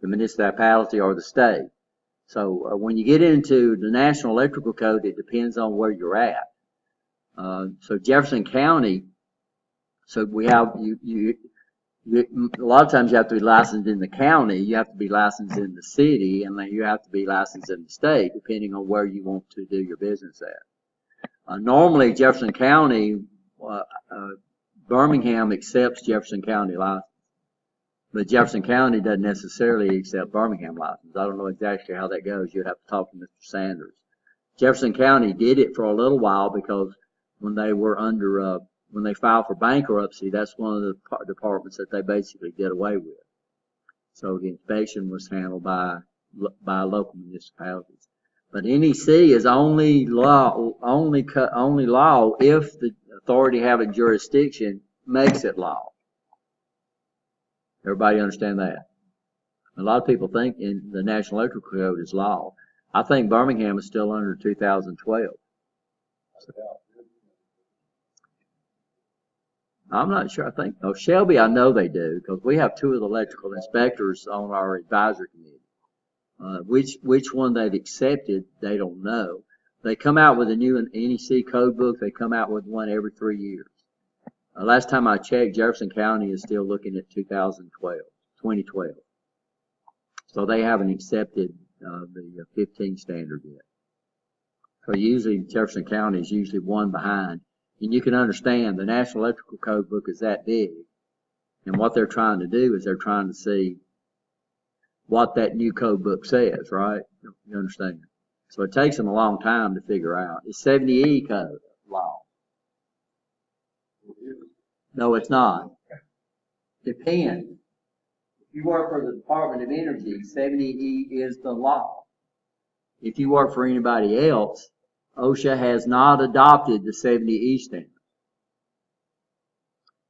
the municipality or the state. So when you get into the National Electrical Code, it depends on where you're at. So Jefferson County, so we have a lot of times you have to be licensed in the county, you have to be licensed in the city, and then you have to be licensed in the state, depending on where you want to do your business at. Normally, Jefferson County, Birmingham accepts Jefferson County license. But Jefferson County doesn't necessarily accept Birmingham license. I don't know exactly how that goes. You'd have to talk to Mr. Sanders. Jefferson County did it for a little while because when they were under, when they filed for bankruptcy, that's one of the departments that they basically did away with. So the inspection was handled by local municipalities. But NEC is only law if the authority having jurisdiction makes it law. Everybody understand that? A lot of people think in the National Electrical Code is law. I think Birmingham is still under 2012. I'm not sure. I think, Shelby, I know they do, because we have two of the electrical inspectors on our advisory committee. Which one they've accepted, they don't know. They come out with a new NEC code book. They come out with one every 3 years. Last time I checked, Jefferson County is still looking at 2012. So they haven't accepted the 15 standard yet. So usually Jefferson County is usually one behind. And you can understand the National Electrical Code book is that big. And what they're trying to do is they're trying to see what that new code book says, right? You understand? So it takes them a long time to figure out. It's 70E code law. No, it's not. Depends. If you work for the Department of Energy, 70E is the law. If you work for anybody else, OSHA has not adopted the 70E standard.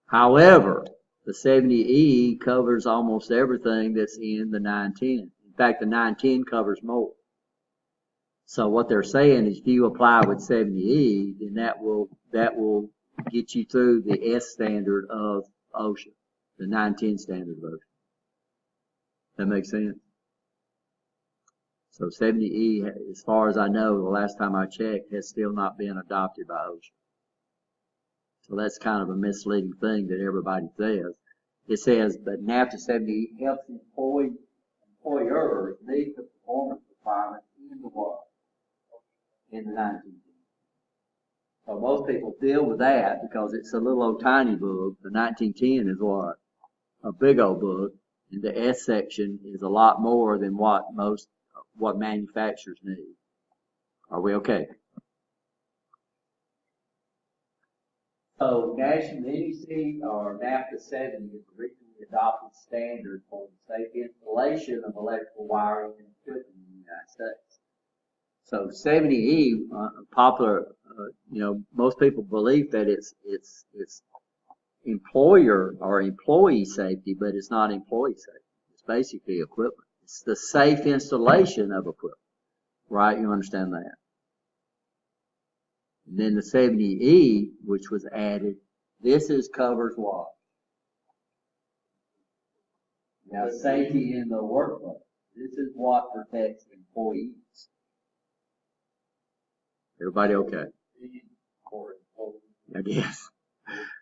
However, the 70E covers almost everything that's in the 910. In fact, the 910 covers more. So what they're saying is if you apply with 70E, then that will get you through the S standard of OSHA, the 910 standard of OSHA. That makes sense? So 70E, as far as I know, the last time I checked, has still not been adopted by OSHA. So that's kind of a misleading thing that everybody says. It says that NAFTA 70E helps employers meet the performance requirements in the what? In the 1910. So most people deal with that because it's a little old tiny book. The 1910 is what? A big old book. And the S section is a lot more than what manufacturers need. Are we okay? So National NEC or NAFTA 70 is the recently adopted standard for the safe installation of electrical wiring and equipment in the United States. So 70E, popular, most people believe that it's employer or employee safety, but it's not employee safety. It's basically equipment. It's the safe installation of equipment, right? You understand that? And then the 70E, which was added, covers what? Now, safety in the workplace. This is what protects employees. Everybody okay? I guess.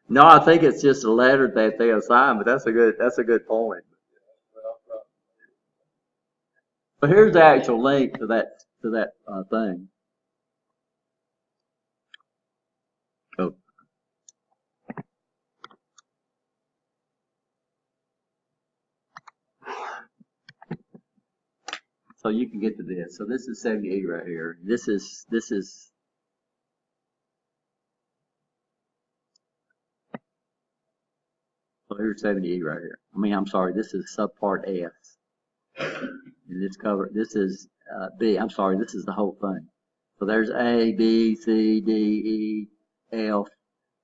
No, I think it's just a letter that they assign, but that's a good point. But here's the actual link to that thing. Oh. So you can get to this. So this is 70E right here. This is. So here's 70E right here. I'm sorry. This is subpart S. And this is B. I'm sorry. This is the whole thing. So there's A, B, C, D, E, F.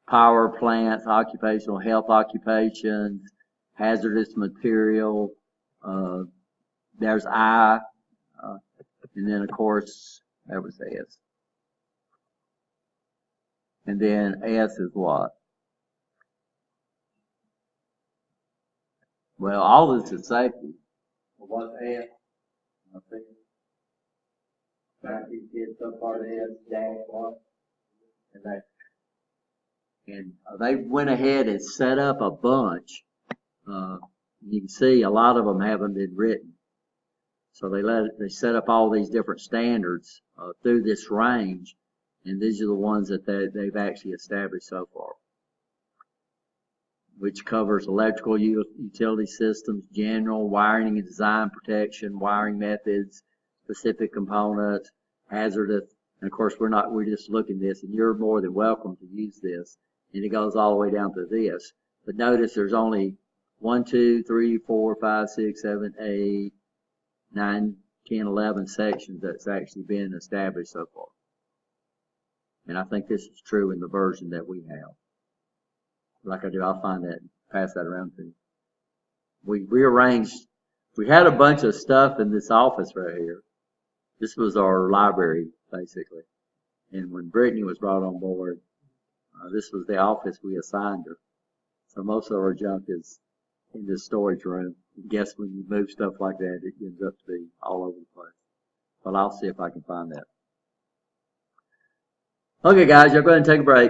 Power plants, occupational health occupations, hazardous material. There's I. And then, of course, that was S. And then S is what? Well, all this is safety. What's S? I think. Some part of S, dash one. And they went ahead and set up a bunch. You can see a lot of them haven't been written. So they set up all these different standards through this range, and these are the ones that they've actually established so far. which covers electrical utility systems, general wiring and design protection, wiring methods, specific components, hazardous. And of course, we're just looking at this, and you're more than welcome to use this. And it goes all the way down to this. But notice there's only 1, 2, 3, 4, 5, 6, 7, 8, 9, 10, 11 sections that's actually been established so far. And I think this is true in the version that we have. Like I do, I'll find that and pass that around to you. We rearranged, we had a bunch of stuff in this office right here. This was our library, basically. And when Brittany was brought on board, this was the office we assigned her. So most of our junk is in this storage room. I guess when you move stuff like that, it ends up to be all over the place. But I'll see if I can find that. Okay, guys, y'all go ahead and take a break.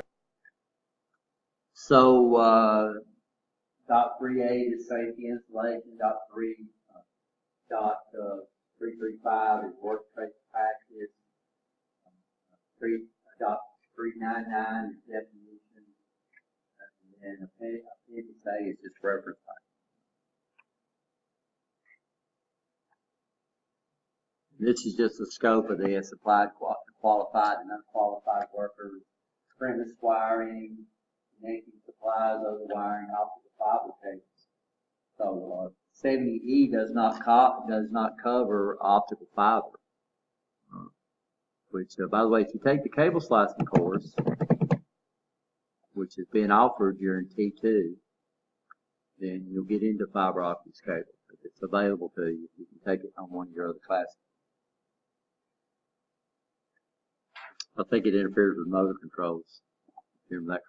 So, dot 3.8 is safety installation. Dot 3.35 is workplace practice. Dot 3.99 is definition. And appendix A is just reference type. This is just the scope of this: applied, qualified, and unqualified workers, premise wiring, connecting supplies, other wiring, optical fiber cables. So 70E does not cover optical fiber. Which, by the way, if you take the cable slicing course, which has been offered during T2, then you'll get into fiber optics cable. It's available to you if you can take it on one of your other classes. I think it interferes with motor controls. Hear that.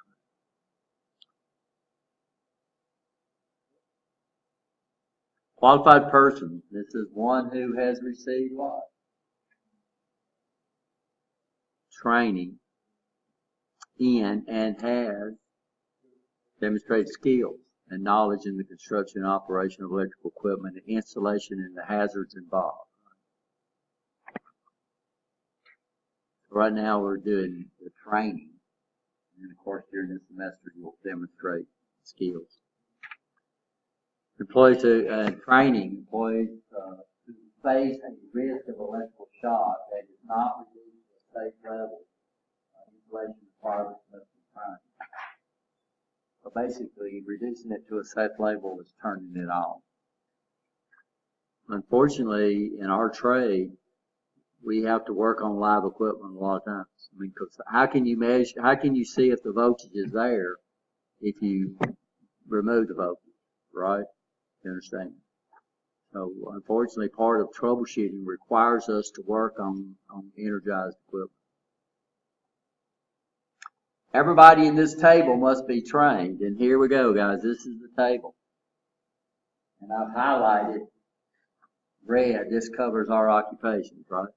Qualified person. This is one who has received what? Training in and has demonstrated skills and knowledge in the construction and operation of electrical equipment and installation and the hazards involved. Right now we're doing the training, and of course during this semester you'll demonstrate skills. Employees training employees who face a risk of electrical shock that is not reduced to a safe level. Installation requirements must be trained. So basically, reducing it to a safe level is turning it on. Unfortunately, in our trade, we have to work on live equipment a lot of times. I mean, because how can you measure? How can you see if the voltage is there if you remove the voltage, right? You understand? So, unfortunately, part of troubleshooting requires us to work on energized equipment. Everybody in this table must be trained, and here we go, guys. This is the table, and I've highlighted red. This covers our occupations, right?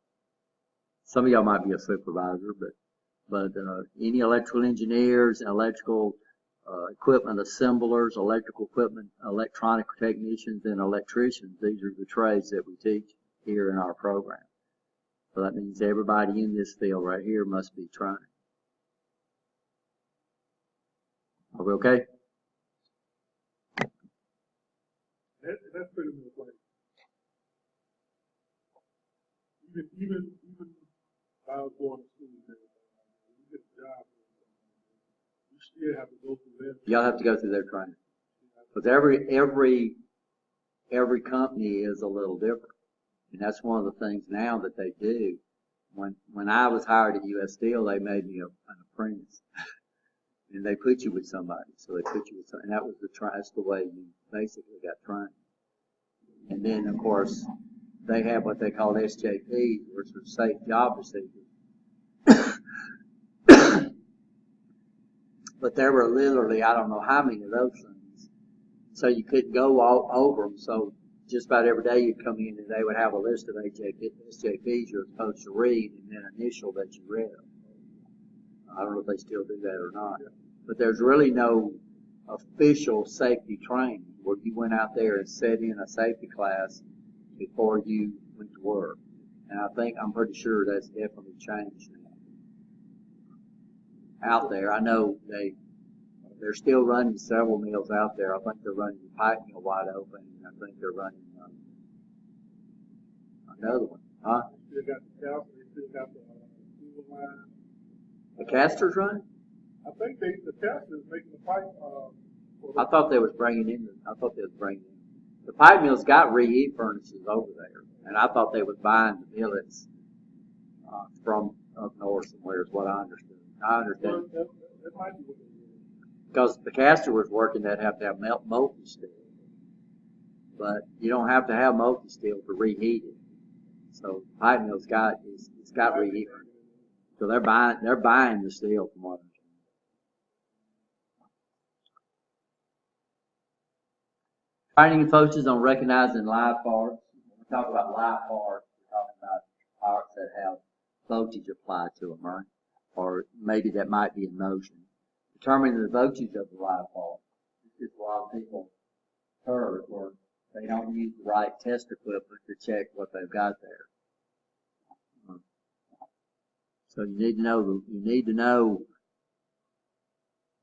Some of y'all might be a supervisor, but any electrical engineers, electrical equipment assemblers, electrical equipment, electronic technicians, and electricians, these are the trades that we teach here in our program. So that means everybody in this field right here must be trained. Are we okay? That's pretty much like even I was going to school and everything, you get a job, you still have to go through their training. Y'all have to go through their training. Because every company is a little different. And that's one of the things now that they do. When I was hired at U.S. Steel, they made me an apprentice. And they put you with somebody. So they put you with somebody. And that was that's the way you basically got trained. And then, of course, they have what they call SJP, which are safe job procedures. But there were literally, I don't know how many of those things. So you couldn't go all over them. So just about every day you'd come in and they would have a list of SJPs you're supposed to read and then initial that you read them. I don't know if they still do that or not. But there's really no official safety training where you went out there and sat in a safety class before you went to work. And I'm pretty sure that's definitely changed now. Out there, I know they're still running several mills out there. I think they're running the pipe mill wide open, and I think they're running another one. Huh? Still got the south, they still got the fuel line. The Caster's running? I think the test is making the pipe, I thought they was bringing in. The pipe mill's got reheat furnaces over there, and I thought they was buying the billets from up north somewhere. Is what I understood. I understand that might be what it is. because the Caster was working, they'd have to have molten steel, but you don't have to have molten steel to reheat it. So pipe mill's it's got reheat, so they're buying the steel from what. Training and focuses on recognizing live parts. When we talk about live parts, we're talking about parts that have voltage applied to them, right? Or maybe that might be in motion. Determining the voltage of the live part. This is a lot of people heard where they don't use the right test equipment to check what they've got there. So you need to know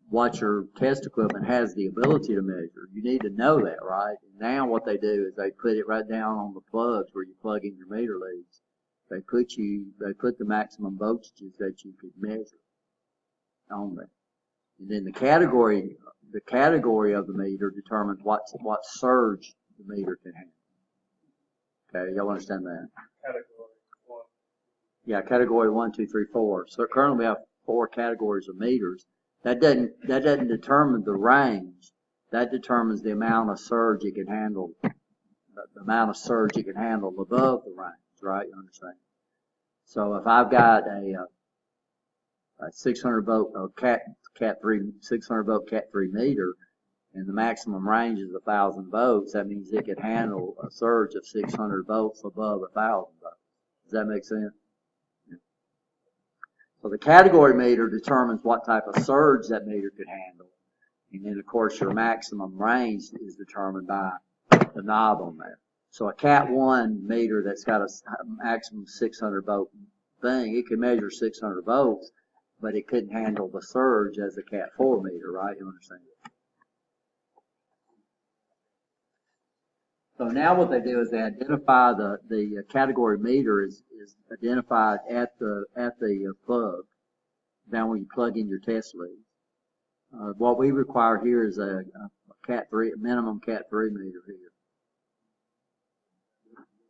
what your test equipment has the ability to measure. You need to know that, right? And now what they do is they put it right down on the plugs where you plug in your meter leads. They put the maximum voltages that you could measure on there. And then the category of the meter determines what surge the meter can handle. Okay, y'all understand that? Category 1. Yeah, category 1, 2, 3, 4. So currently we have 4 categories of meters. That doesn't determine the range. That determines the amount of surge it can handle. The amount of surge it can handle above the range, right? You understand? So if I've got a 600 volt cat 3 600 volt cat 3 meter, and the maximum range is 1,000 volts, that means it can handle a surge of 600 volts above 1,000 volts. Does that make sense? So the category meter determines what type of surge that meter could handle. And then, of course, your maximum range is determined by the knob on there. So a Cat 1 meter that's got a maximum 600 volt thing, it can measure 600 volts, but it couldn't handle the surge as a Cat 4 meter, right? You understand? So now what they do is they identify the category meter is identified at the plug, down where you plug in your test leads. What we require here is a Cat 3, a minimum Cat 3 meter here.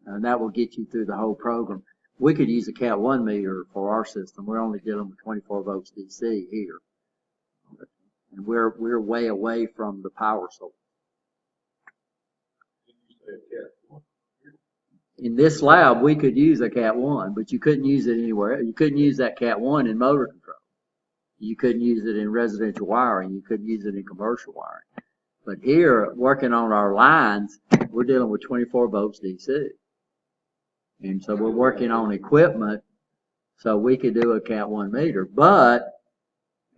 And that will get you through the whole program. We could use a Cat 1 meter for our system. We're only dealing with 24 volts DC here. And we're way away from the power source. In this lab, we could use a Cat 1, but you couldn't use it anywhere. You couldn't use that Cat 1 in motor control. You couldn't use it in residential wiring. You couldn't use it in commercial wiring. But here, working on our lines, we're dealing with 24 volts DC. And so we're working on equipment, so we could do a Cat 1 meter, but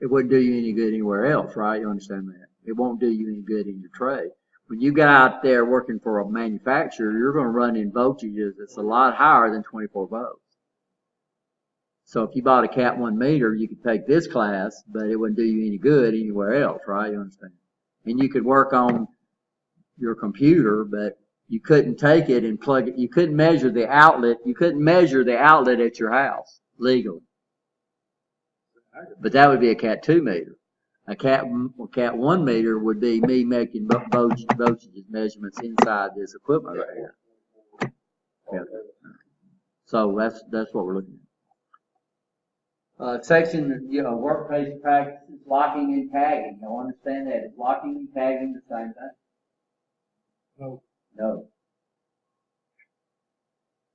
it wouldn't do you any good anywhere else, right? You understand that? It won't do you any good in your trade. When you get out there working for a manufacturer, you're going to run in voltages that's a lot higher than 24 volts. So if you bought a Cat 1 meter, you could take this class, but it wouldn't do you any good anywhere else, right? You understand? And you could work on your computer, but you couldn't take it and plug it. You couldn't measure the outlet. You couldn't measure the outlet at your house legally. But that would be a Cat 2 meter. A Cat 1 meter would be me making voltage measurements inside this equipment right here. Yeah. So that's what we're looking at. Section, workplace practices, locking and tagging. You'll understand that. Is locking and tagging the same thing? No. No.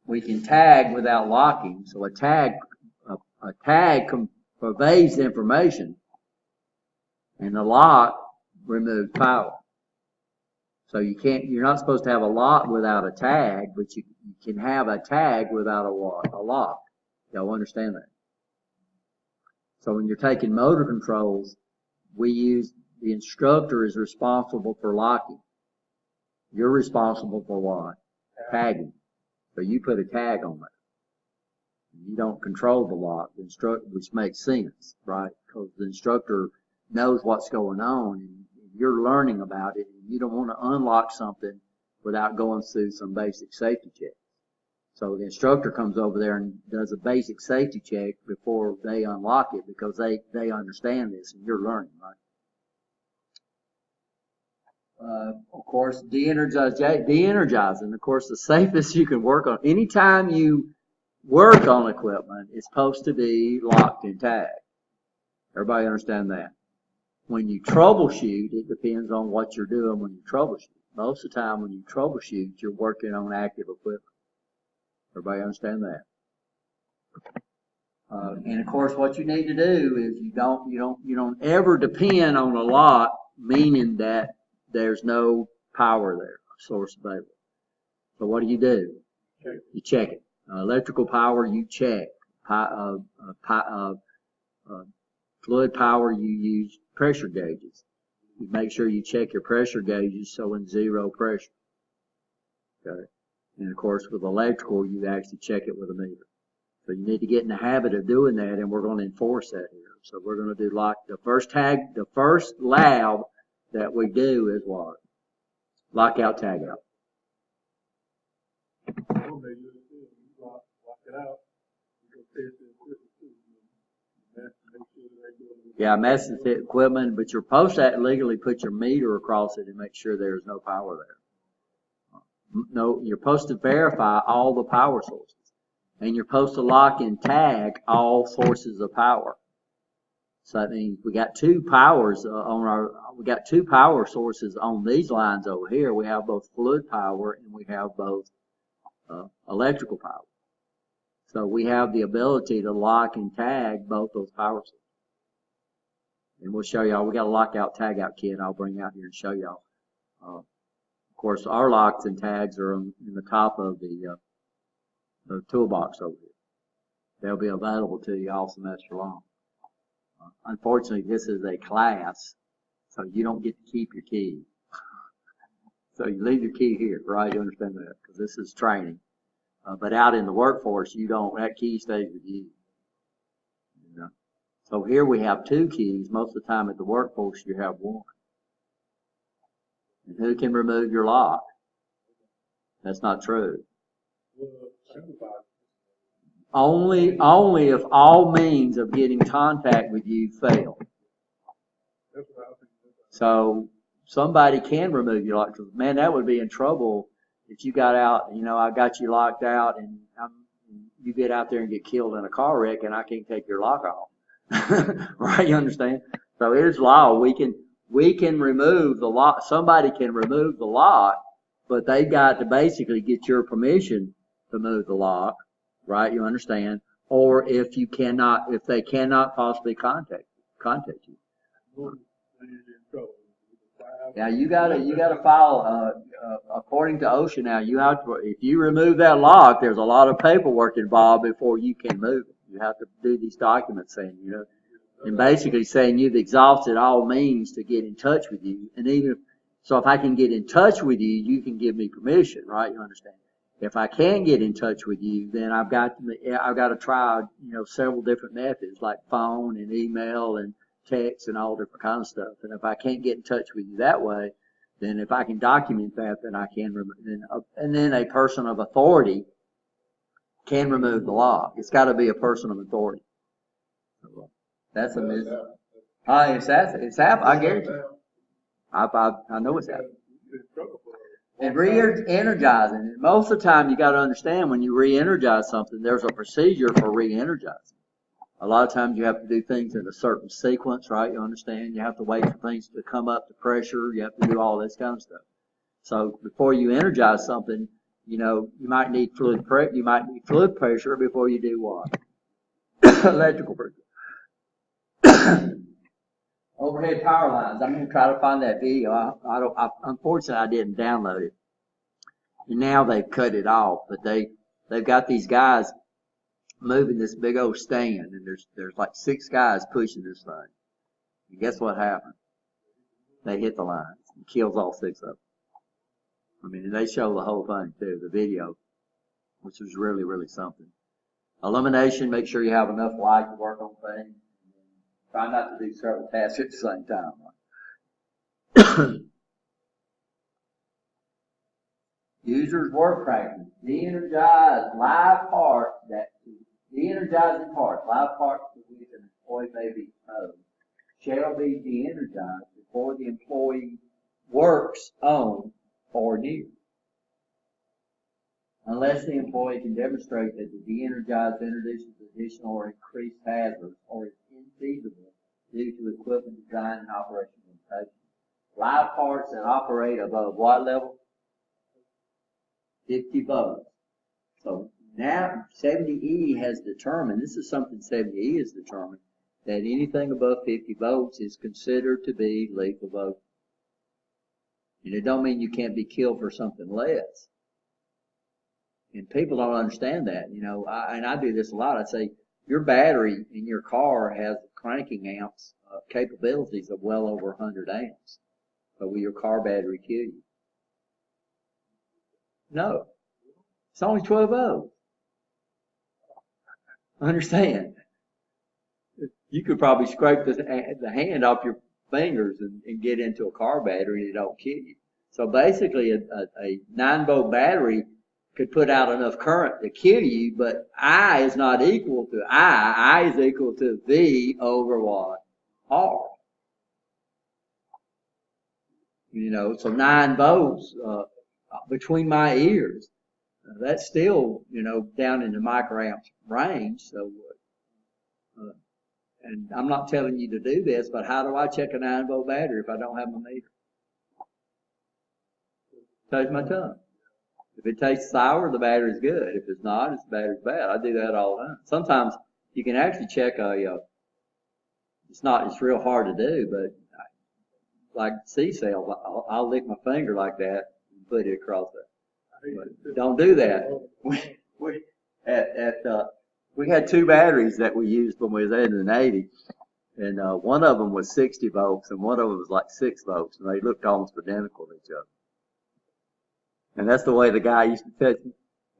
We can tag without locking. So a tag conveys information, and the lock removes power. So you're not supposed to have a lock without a tag, but you can have a tag without a lock. Y'all understand that? So when you're taking motor controls, the instructor is responsible for locking. You're responsible for what? Tagging. So you put a tag on it. You don't control the lock, which makes sense, right? Because the instructor knows what's going on, and you're learning about it, and you don't want to unlock something without going through some basic safety checks. So the instructor comes over there and does a basic safety check before they unlock it, because they understand this, and you're learning, right? Of course, de-energizing. Of course, the safest you can work on. Anytime you work on equipment, it's supposed to be locked and tagged. Everybody understand that? When you troubleshoot, it depends on what you're doing when you troubleshoot. Most of the time when you troubleshoot, you're working on active equipment. Everybody understand that? And of course, what you need to do is you don't ever depend on a lock, meaning that there's no power there, source available. So what do? You check it. Electrical power, you check. Fluid power, you use pressure gauges. You make sure you check your pressure gauges showing zero pressure. Okay. And of course, with electrical, you actually check it with a meter. So you need to get in the habit of doing that, and we're going to enforce that here. So we're going to do the first lab that we do is what? Lockout, tag out. Yeah, messing with equipment, but you're supposed to legally put your meter across it and make sure there's no power there. No, you're supposed to verify all the power sources, and you're supposed to lock and tag all sources of power. So that means we got two power sources on these lines over here. We have both fluid power and we have both electrical power. So we have the ability to lock and tag both those power sources. And we'll show y'all. We got a lockout tag out kit I'll bring out here and show y'all. Of course, our locks and tags are in the top of the toolbox over here. They'll be available to you all semester long. Unfortunately, this is a class, so you don't get to keep your key. So you leave your key here, right? You understand that? Because this is training. But out in the workforce, that key stays with you. You know? So here we have two keys. Most of the time at the workforce, you have one. And who can remove your lock? That's not true. Only if all means of getting contact with you fail. So somebody can remove your lock. Man, that would be in trouble if you got out. I got you locked out, and you get out there and get killed in a car wreck, and I can't take your lock off. Right? You understand? So it is law. We can remove the lock. Somebody can remove the lock, but they got to basically get your permission to move the lock. Right, you understand? Or if they cannot possibly contact you. Now you gotta file. According to OSHA, now you have to. If you remove that lock, there's a lot of paperwork involved before you can move it. You have to do these documents saying, and basically saying you've exhausted all means to get in touch with you. And even if I can get in touch with you, you can give me permission, right? You understand? If I can get in touch with you, then I've got to try, several different methods like phone and email and text and all different kinds of stuff. And if I can't get in touch with you that way, then if I can document that, then I can and then a person of authority can remove the lock. It's got to be a person of authority. That's a miss. It's happened. I guarantee you. I know it's happened. And re-energizing. Most of the time, you got to understand when you re-energize something, there's a procedure for re-energizing. A lot of times, you have to do things in a certain sequence, right? You understand? You have to wait for things to come up to pressure. You have to do all this kind of stuff. So before you energize something, you might need fluid pressure. You might need fluid pressure before you do what? Electrical pressure. Overhead power lines. I'm going to try to find that video. Unfortunately, I didn't download it. And now they've cut it off, but they've got these guys moving this big old stand, and there's like 6 guys pushing this thing. And guess what happened? They hit the lines and kills all 6 of them. I mean, they show the whole thing too, the video, which was really, really something. Illumination, make sure you have enough light to work on things. Try not to do several tasks at the same time. Users work practice. De-energize live parts de-energizing parts, live parts to which an employee may be exposed, shall be de-energized before the employee works on or near. Unless the employee can demonstrate that the de-energized introduces additional or increased hazards or is infeasible due to equipment design and operation limitations. Live parts that operate above what level? 50 volts. So now 70E has determined, this is something 70E has determined, that anything above 50 volts is considered to be lethal voltage. And it don't mean you can't be killed for something less. And people don't understand that, you know, I do this a lot. I say, your battery in your car has cranking amps capabilities of well over 100 amps. But will your car battery kill you? No. It's only 12 volts. Understand? You could probably scrape the hand off your fingers and get into a car battery and it don't kill you. So basically a 9-volt battery could put out enough current to kill you, but I is not equal to I. I is equal to V over what? R. You know, so 9 volts between my ears. That's still, you know, down in the microamp range. So, and I'm not telling you to do this, but how do I check a 9-volt battery if I don't have my meter? Touch my tongue. If it tastes sour, the battery's good. If it's not, the battery's bad. I do that all the time. Sometimes you can actually check it's real hard to do, but like C-cell, I'll lick my finger like that and put it across there. But don't do that. We had 2 batteries that we used when we was in the Navy, and one of them was 60 volts and one of them was like 6 volts, and they looked almost identical to each other. And that's the way the guy used to touch me.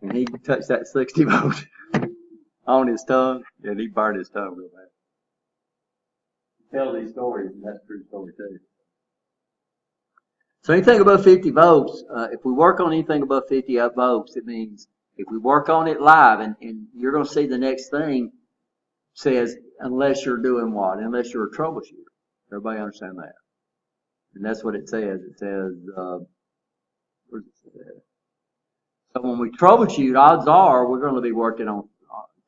And he touched that 60 volt on his tongue, and he burned his tongue real bad. Tell these stories, and that's a true story too. So anything above 50 volts, if we work on anything above 50 volts, it means if we work on it live, and you're going to see the next thing says, unless you're doing what? Unless you're a troubleshooter. Everybody understand that? And that's what it says. It says, where's it say? So when we troubleshoot, odds are we're going to be working on.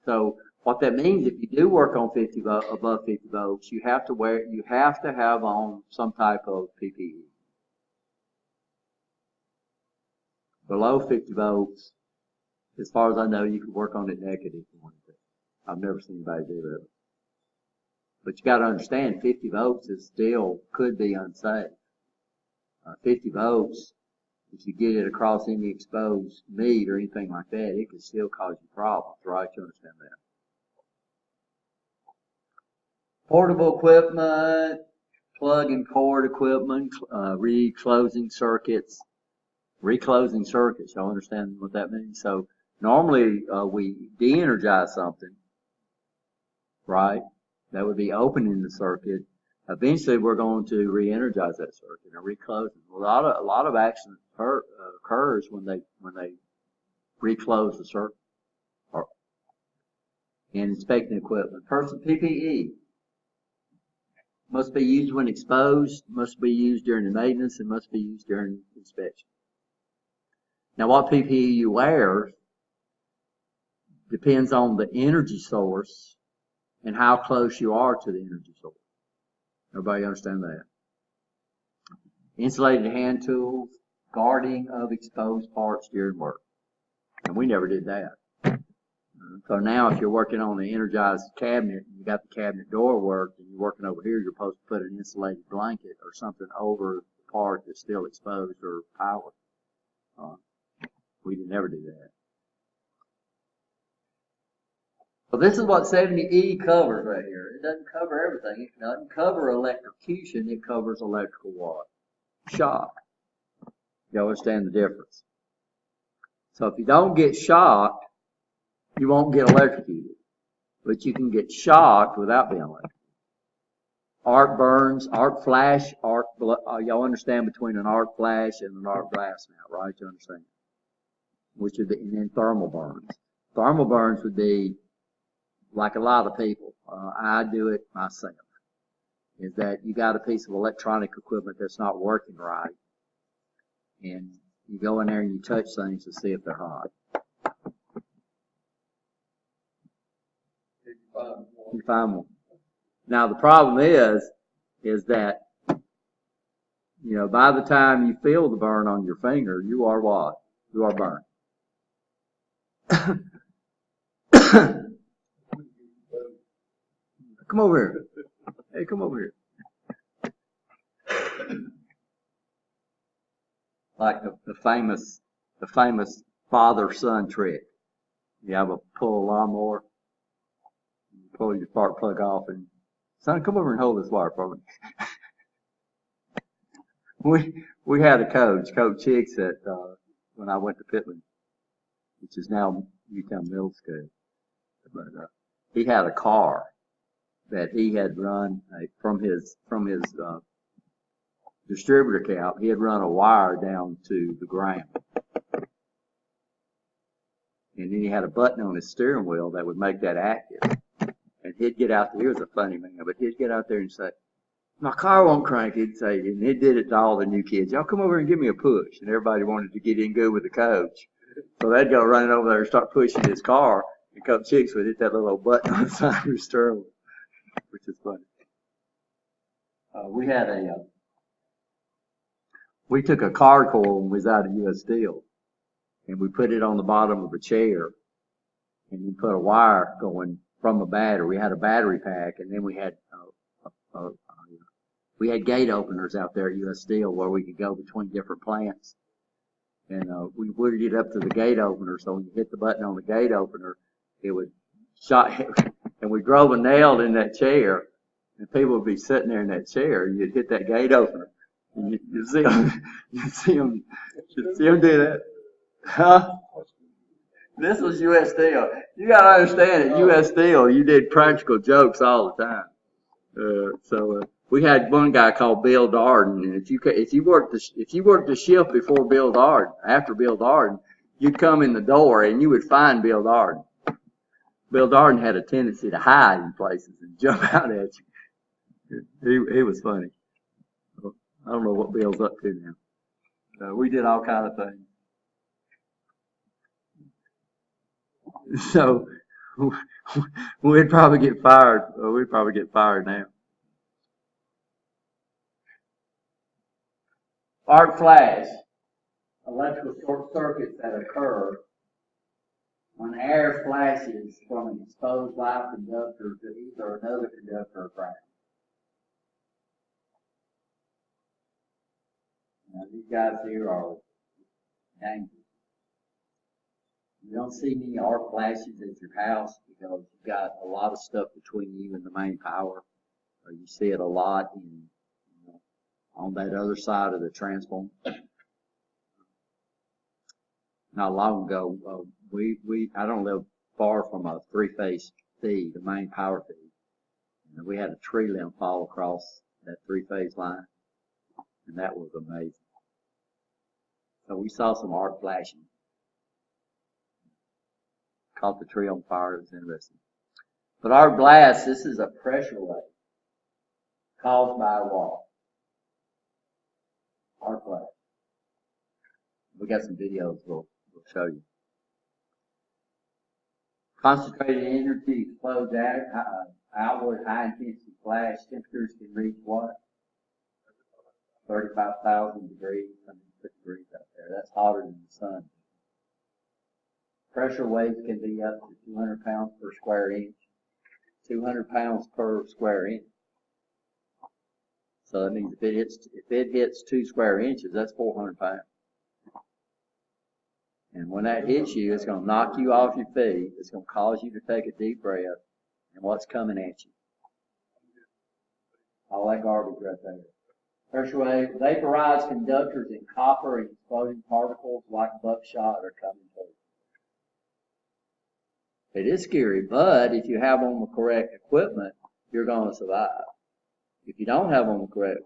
So what that means, if you do work on above 50 volts, you have to have on some type of PPE. Below 50 volts, as far as I know, you can work on it naked if you want to. I've never seen anybody do that. But you got to understand, 50 volts is still could be unsafe. 50 volts, if you get it across any exposed meat or anything like that, it could still cause you problems, right? You understand that? Portable equipment, plug and cord equipment, reclosing circuits. Reclosing circuits, y'all understand what that means? So normally we de-energize something, right? That would be opening the circuit. Eventually we're going to re-energize that circuit and reclose it. A lot of action occurs when they reclose the circuit. And inspecting equipment. PPE must be used when exposed, must be used during the maintenance, and must be used during inspection. Now, what PPE you wear depends on the energy source and how close you are to the energy source. Everybody understand that? Insulated hand tools, guarding of exposed parts during work. And we never did that. So now if you're working on the energized cabinet, and you got the cabinet door worked, and you're working over here, you're supposed to put an insulated blanket or something over the part that's still exposed or powered. We did never do that. So this is what 70E covers right here. It doesn't cover everything. It doesn't cover electrocution. It covers electrical what? Shock. You understand the difference? So if you don't get shocked, you won't get electrocuted. But you can get shocked without being electrocuted. arc burns, arc flash, y'all understand between an arc flash and an arc blast now, right? You understand? Which would be, and then thermal burns. Thermal burns would be like a lot of people. I do it myself. Is that you got a piece of electronic equipment that's not working right, and you go in there and you touch things to see if they're hot. You find one. Now the problem is that, you know, by the time you feel the burn on your finger, you are what? You are burned. Come over here. Hey, come over here. Like the famous father-son trick. You have a pull lawnmower, you pull your spark plug off, and son, come over and hold this wire for me. We had a coach, Coach Hicks, at when I went to Pitman, which is now Utah Middle School. But he had a car that he had run from his distributor cap. He had run a wire down to the ground, and then he had a button on his steering wheel that would make that active. And he'd get out there. He was a funny man, but he'd get out there and say, "My car won't crank." He'd say, and he did it to all the new kids. "Y'all come over and give me a push." And everybody wanted to get in good with the coach, so they'd go running over there and start pushing his car. And Coach Hicks would hit that little button on the side of his steering wheel, which is funny. We took a car coil when we was out of U.S. Steel, and we put it on the bottom of a chair, and we put a wire going from a battery. We had a battery pack, and then we had gate openers out there at U.S. Steel where we could go between different plants, and we wired it up to the gate opener. So when you hit the button on the gate opener, it would shot, and we drove a nail in that chair, and people would be sitting there in that chair, and you'd hit that gate opener. You see him do that. Huh? This was U.S. Steel. You gotta understand, at U.S. Steel, you did practical jokes all the time. So we had one guy called Bill Darden, and if you worked the shift before Bill Darden, after Bill Darden, you'd come in the door and you would find Bill Darden. Bill Darden had a tendency to hide in places and jump out at you. He was funny. I don't know what Bill's up to now. We did all kind of things. So we'd probably get fired. We'd probably get fired now. Arc flash, electrical short circuits that occur when air flashes from an exposed live conductor to either another conductor or ground. Now these guys here are dangerous. You don't see many arc flashes at your house because you've got a lot of stuff between you and the main power. Or you see it a lot on that other side of the transformer. Not long ago, I don't live far from a three-phase feed, the main power feed. And we had a tree limb fall across that three-phase line, and that was amazing. So we saw some arc flashing. Caught the tree on fire. It was interesting. But arc blast, this is a pressure wave caused by what? Arc blast. We got some videos we'll show you. Concentrated energy explodes outward, high intensity flash. Temperatures can reach what? 35,000 degrees. 106 degrees out there. That's hotter than the sun. Pressure waves can be up to 200 pounds per square inch. 200 pounds per square inch. So that means if it hits 2 square inches, that's 400 pounds. And when that hits you, it's going to knock you off your feet. It's going to cause you to take a deep breath. And what's coming at you? All that garbage right there. Pressure wave vaporized conductors in copper and exploding particles like buckshot are coming towards you. It is scary, but if you have on the correct equipment, you're going to survive. If you don't have on the correct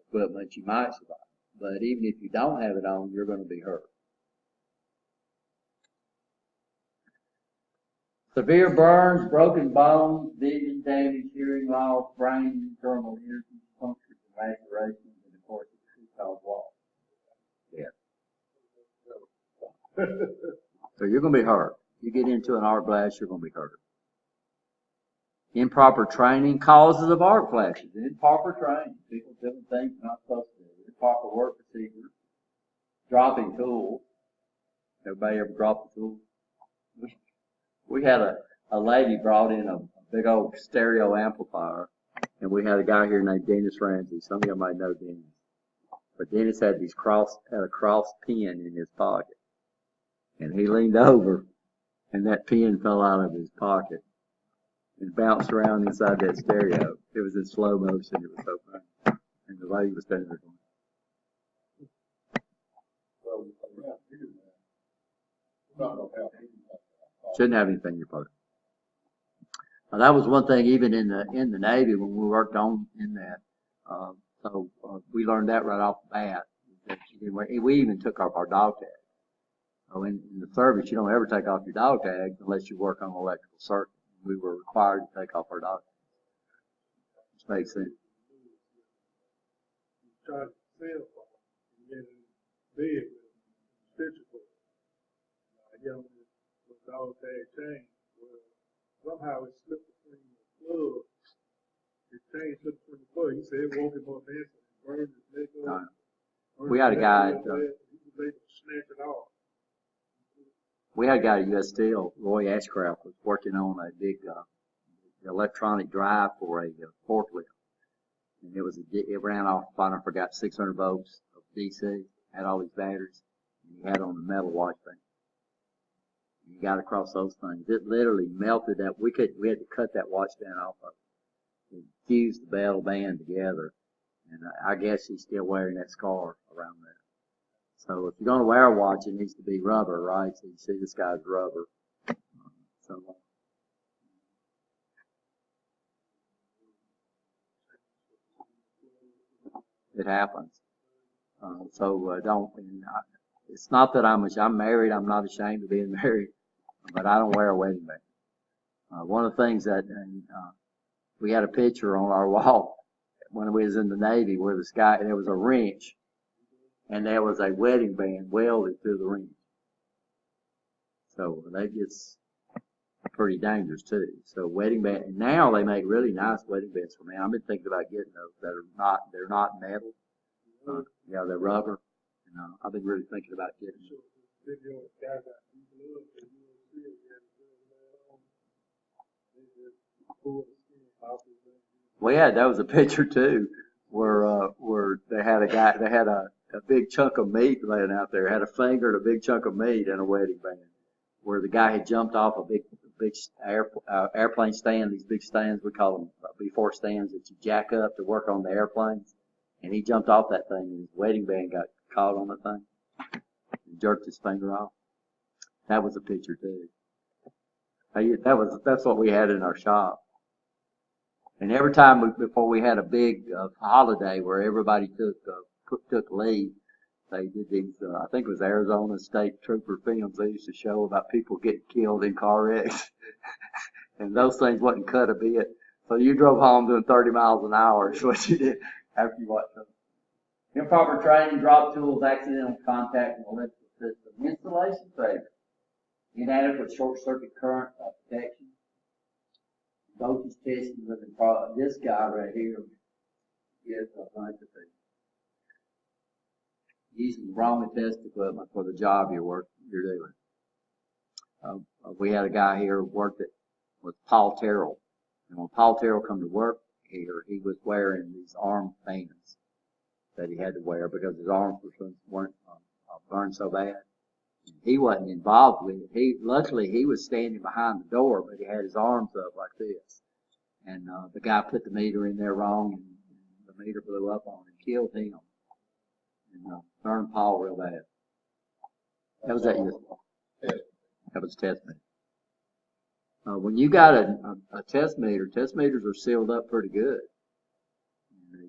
equipment, you might survive. But even if you don't have it on, you're going to be hurt. Severe burns, broken bones, vision damage, hearing loss, brain, internal energy, punctures, and lacerations, and of course, it could cause loss. Yeah. So you're going to be hurt. You get into an arc flash, you're going to be hurt. Improper training, causes of arc flashes. Improper training, people doing things they're not supposed to do. Improper work procedures, dropping tools. Everybody ever dropped a tool? We had a lady brought in a big old stereo amplifier, and we had a guy here named Dennis Ramsey. Some of you might know Dennis. But Dennis had a cross pin in his pocket. And he leaned over, and that pin fell out of his pocket and bounced around inside that stereo. It was in slow motion. It was so funny. And the lady was standing there going, shouldn't have anything in your pocket. Now that was one thing even in the Navy when we worked on in that. So we learned that right off the bat. We even took off our dog tags. So in the service, you don't ever take off your dog tags unless you work on an electrical circuit. We were required to take off our dog tags. Which makes sense. Charge the cell phone and get in bed with stitcher for it. With dog tag chain, well, somehow it slipped between the plug. The chain slipped between the plug. He said it woke him up dancing and burned his neck up. We had a guy he was able to snatch it off. We had a guy at US Steel, Roy Ashcraft, was working on a big electronic drive for a forklift. And it ran off, I forgot, 600 volts of DC, had all these batteries, and he had on the metal watch thing. You got across those things. It literally melted that. We had to cut that watch band off of it. It fused the metal band together. And I guess he's still wearing that scar around there. So if you're going to wear a watch, it needs to be rubber, right? So you see this guy's rubber. So it happens. It's not that I'm married. I'm not ashamed of being married, but I don't wear a wedding band. One of the things that, we had a picture on our wall when we was in the Navy where there was a wrench and there was a wedding band welded through the wrench. So that gets pretty dangerous too. So wedding band, and now they make really nice wedding bands for me. I've been thinking about getting those they're not metal. They're rubber. And I've been really thinking about getting them. That was a picture too, where they had a big chunk of meat laying out there, had a finger and a big chunk of meat in a wedding band, where the guy had jumped off a big airplane stand, these big stands, we call them B4 stands that you jack up to work on the airplanes, and he jumped off that thing and his wedding band got caught on the thing and jerked his finger off. That was a picture too. That's what we had in our shop. And every time before we had a big holiday where everybody took leave, they did these, I think it was Arizona State Trooper films. They used to show about people getting killed in car wrecks. And those things wasn't cut a bit. So you drove home doing 30 miles an hour is what you did after you watched them. Improper training, drop tools, accidental contact with electrical system. Installation failure. Inadequate short circuit current protection. Voltage testing with this guy right here is a bunch of things. Using the wrong test equipment for the job you're doing. We had a guy here who worked with Paul Terrell. And when Paul Terrell come to work here, he was wearing these arm bands that he had to wear because his arms weren't burned so bad. He wasn't involved with it. Luckily he was standing behind the door, but he had his arms up like this. And the guy put the meter in there wrong, and the meter blew up on him and killed him. And burned Paul real bad. That was that year. That was a test meter. When you got a test meter, test meters are sealed up pretty good.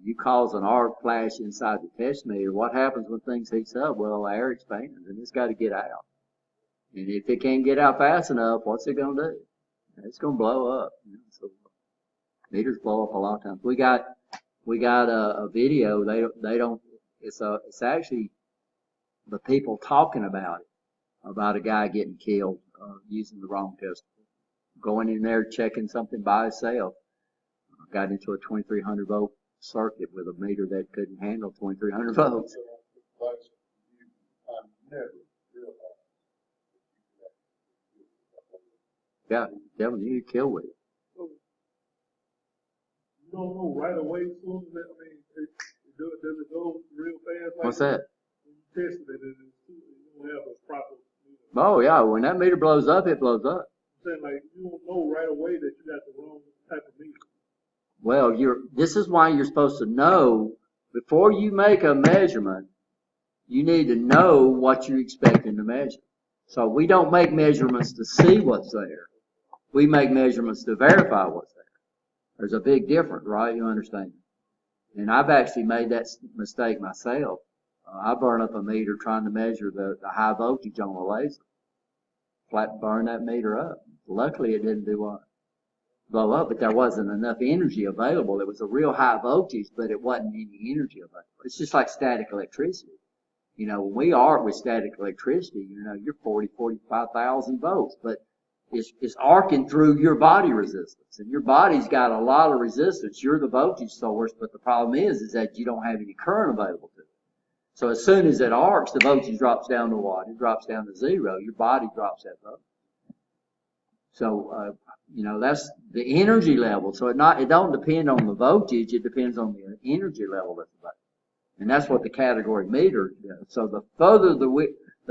You cause an arc flash inside the test meter. What happens when things heats up? Well, air expands, and it's got to get out. And if it can't get out fast enough, what's it going to do? It's going to blow up. So meters blow up a lot of times. We got a video. They don't. It's actually the people talking about it, about a guy getting killed using the wrong test. Going in there checking something by himself. Got into a 2300 volt circuit with a meter that couldn't handle 2300 volts. Yeah, devil, you get killed with it. So, you don't know right away as soon as that, I mean, does it go real fast? Like What's that? When you test it, you don't have a proper. Oh yeah, when that meter blows up, it blows up. I'm saying, like, you don't know right away that you got the wrong type of meter. Well, this is why you're supposed to know before you make a measurement. You need to know what you're expecting to measure. So we don't make measurements to see what's there. We make measurements to verify what's there. There's a big difference, right? You understand? And I've actually made that mistake myself. I burn up a meter trying to measure the high voltage on a laser. Flat burn that meter up. Luckily, it didn't blow up, but there wasn't enough energy available. It was a real high voltage, but it wasn't any energy available. It's just like static electricity. You know, when we arc with static electricity, you know, you're 45,000 volts, but it's arcing through your body resistance, and your body's got a lot of resistance. You're the voltage source, but the problem is that you don't have any current available to it. So as soon as it arcs, the voltage drops down to what? It drops down to zero. Your body drops that voltage. So, you know, that's the energy level. So it don't depend on the voltage. It depends on the energy level that's available. And that's what the category meter does. So the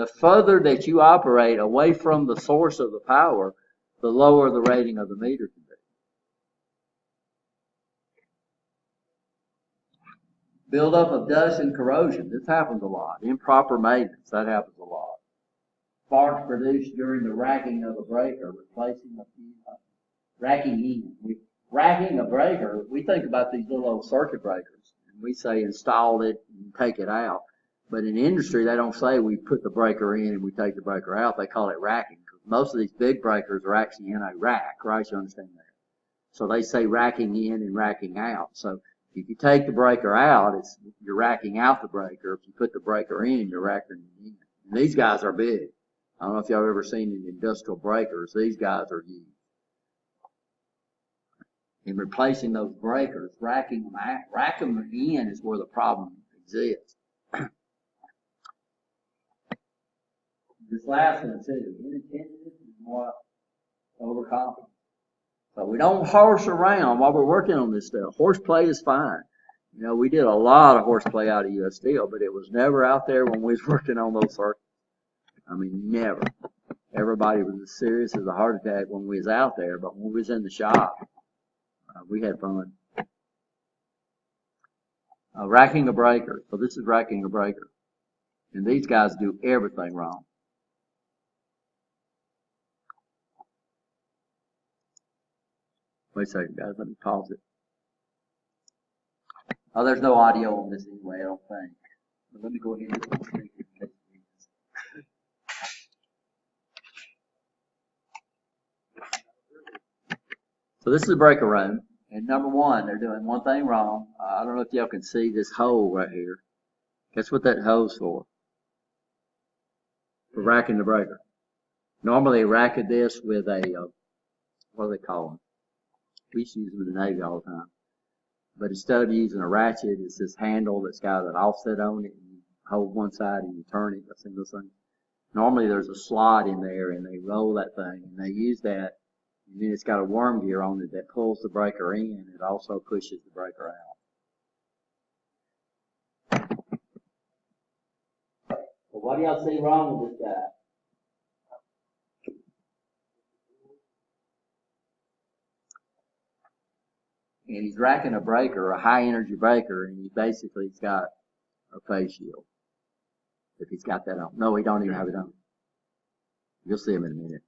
further that you operate away from the source of the power, the lower the rating of the meter can be. Buildup of dust and corrosion. This happens a lot. Improper maintenance. That happens a lot. Sparks produced during the racking of a breaker, replacing a fuse. Racking a breaker, we think about these little old circuit breakers, and we say install it and take it out. But in industry, they don't say we put the breaker in and we take the breaker out. They call it racking. Most of these big breakers are actually in a rack, right? You understand that? So they say racking in and racking out. So if you take the breaker out, you're racking out the breaker. If you put the breaker in, you're racking it in. And these guys are big. I don't know if y'all ever seen any industrial breakers. These guys are huge. In replacing those breakers, racking them in is where the problem exists. This last one too, inattentiveness is more overconfidence. So we don't horse around while we're working on this stuff. Horseplay is fine. You know, we did a lot of horseplay out of US Steel, but it was never out there when we was working on those circuits. I mean, never. Everybody was as serious as a heart attack when we was out there, but when we was in the shop, we had fun. Racking a breaker. So this is racking a breaker. And these guys do everything wrong. Wait a second, guys. Let me pause it. Oh, there's no audio on this anyway, I don't think. But let me go ahead and do it. So this is a breaker room, and number one, they're doing one thing wrong. I don't know if y'all can see this hole right here. Guess what that hole's for? For racking the breaker. Normally they rack this with a, what do they call them? We used to use them in the Navy all the time. But instead of using a ratchet, it's this handle that's got an offset on it, and you hold one side and you turn it. I've seen those things. Normally there's a slot in there, and they roll that thing, and they use that. And then it's got a worm gear on it that pulls the breaker in. It also pushes the breaker out. So what do y'all see wrong with this guy? And he's racking a breaker, a high energy breaker, and he's got a phase shield. If he's got that on. No, he don't even have it on. You'll see him in a minute.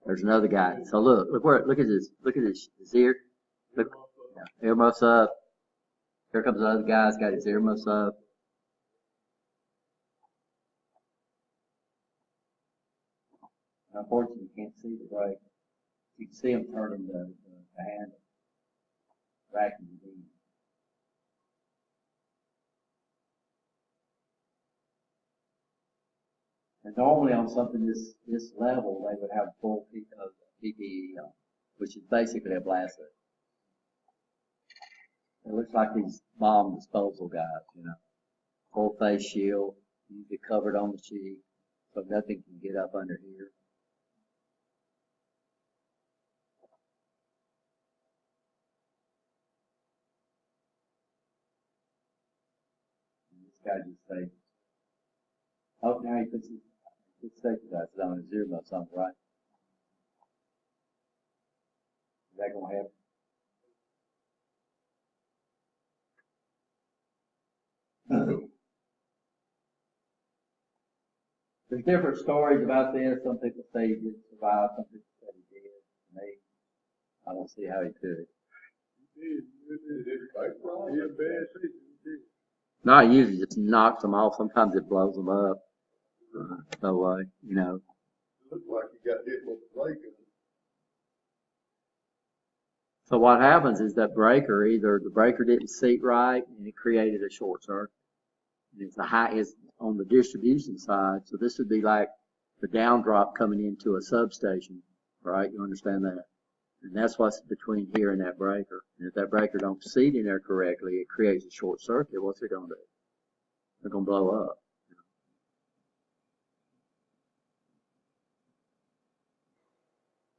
There's another guy. So look at this. Look at this. His ear. Look, earmuffs up. Here comes the other guy's got his earmuffs up. Unfortunately, you can't see the brake. You can see him turning the handle, racking the beam. And normally on something this level, they would have full PPE on, which is basically a blast vest. It looks like these bomb disposal guys, you know, full face shield, usually covered on the cheek, so nothing can get up under here. And this guy just say, oh, now he puts his safety glasses on, his earmuffs on, right? Is that gonna happen? There's different stories about this. Some people say he didn't survive, some people say he did. I don't see how he could. He had bad shape. No, it usually just knocks them off. Sometimes it blows them up. So, you know. It looked like he got hit with a brake. So what happens is that breaker, either the breaker didn't seat right and it created a short circuit. And it's on the distribution side. So this would be like the down drop coming into a substation, right? You understand that? And that's what's between here and that breaker. And if that breaker don't seat in there correctly, it creates a short circuit. What's it going to do? They're going to blow up.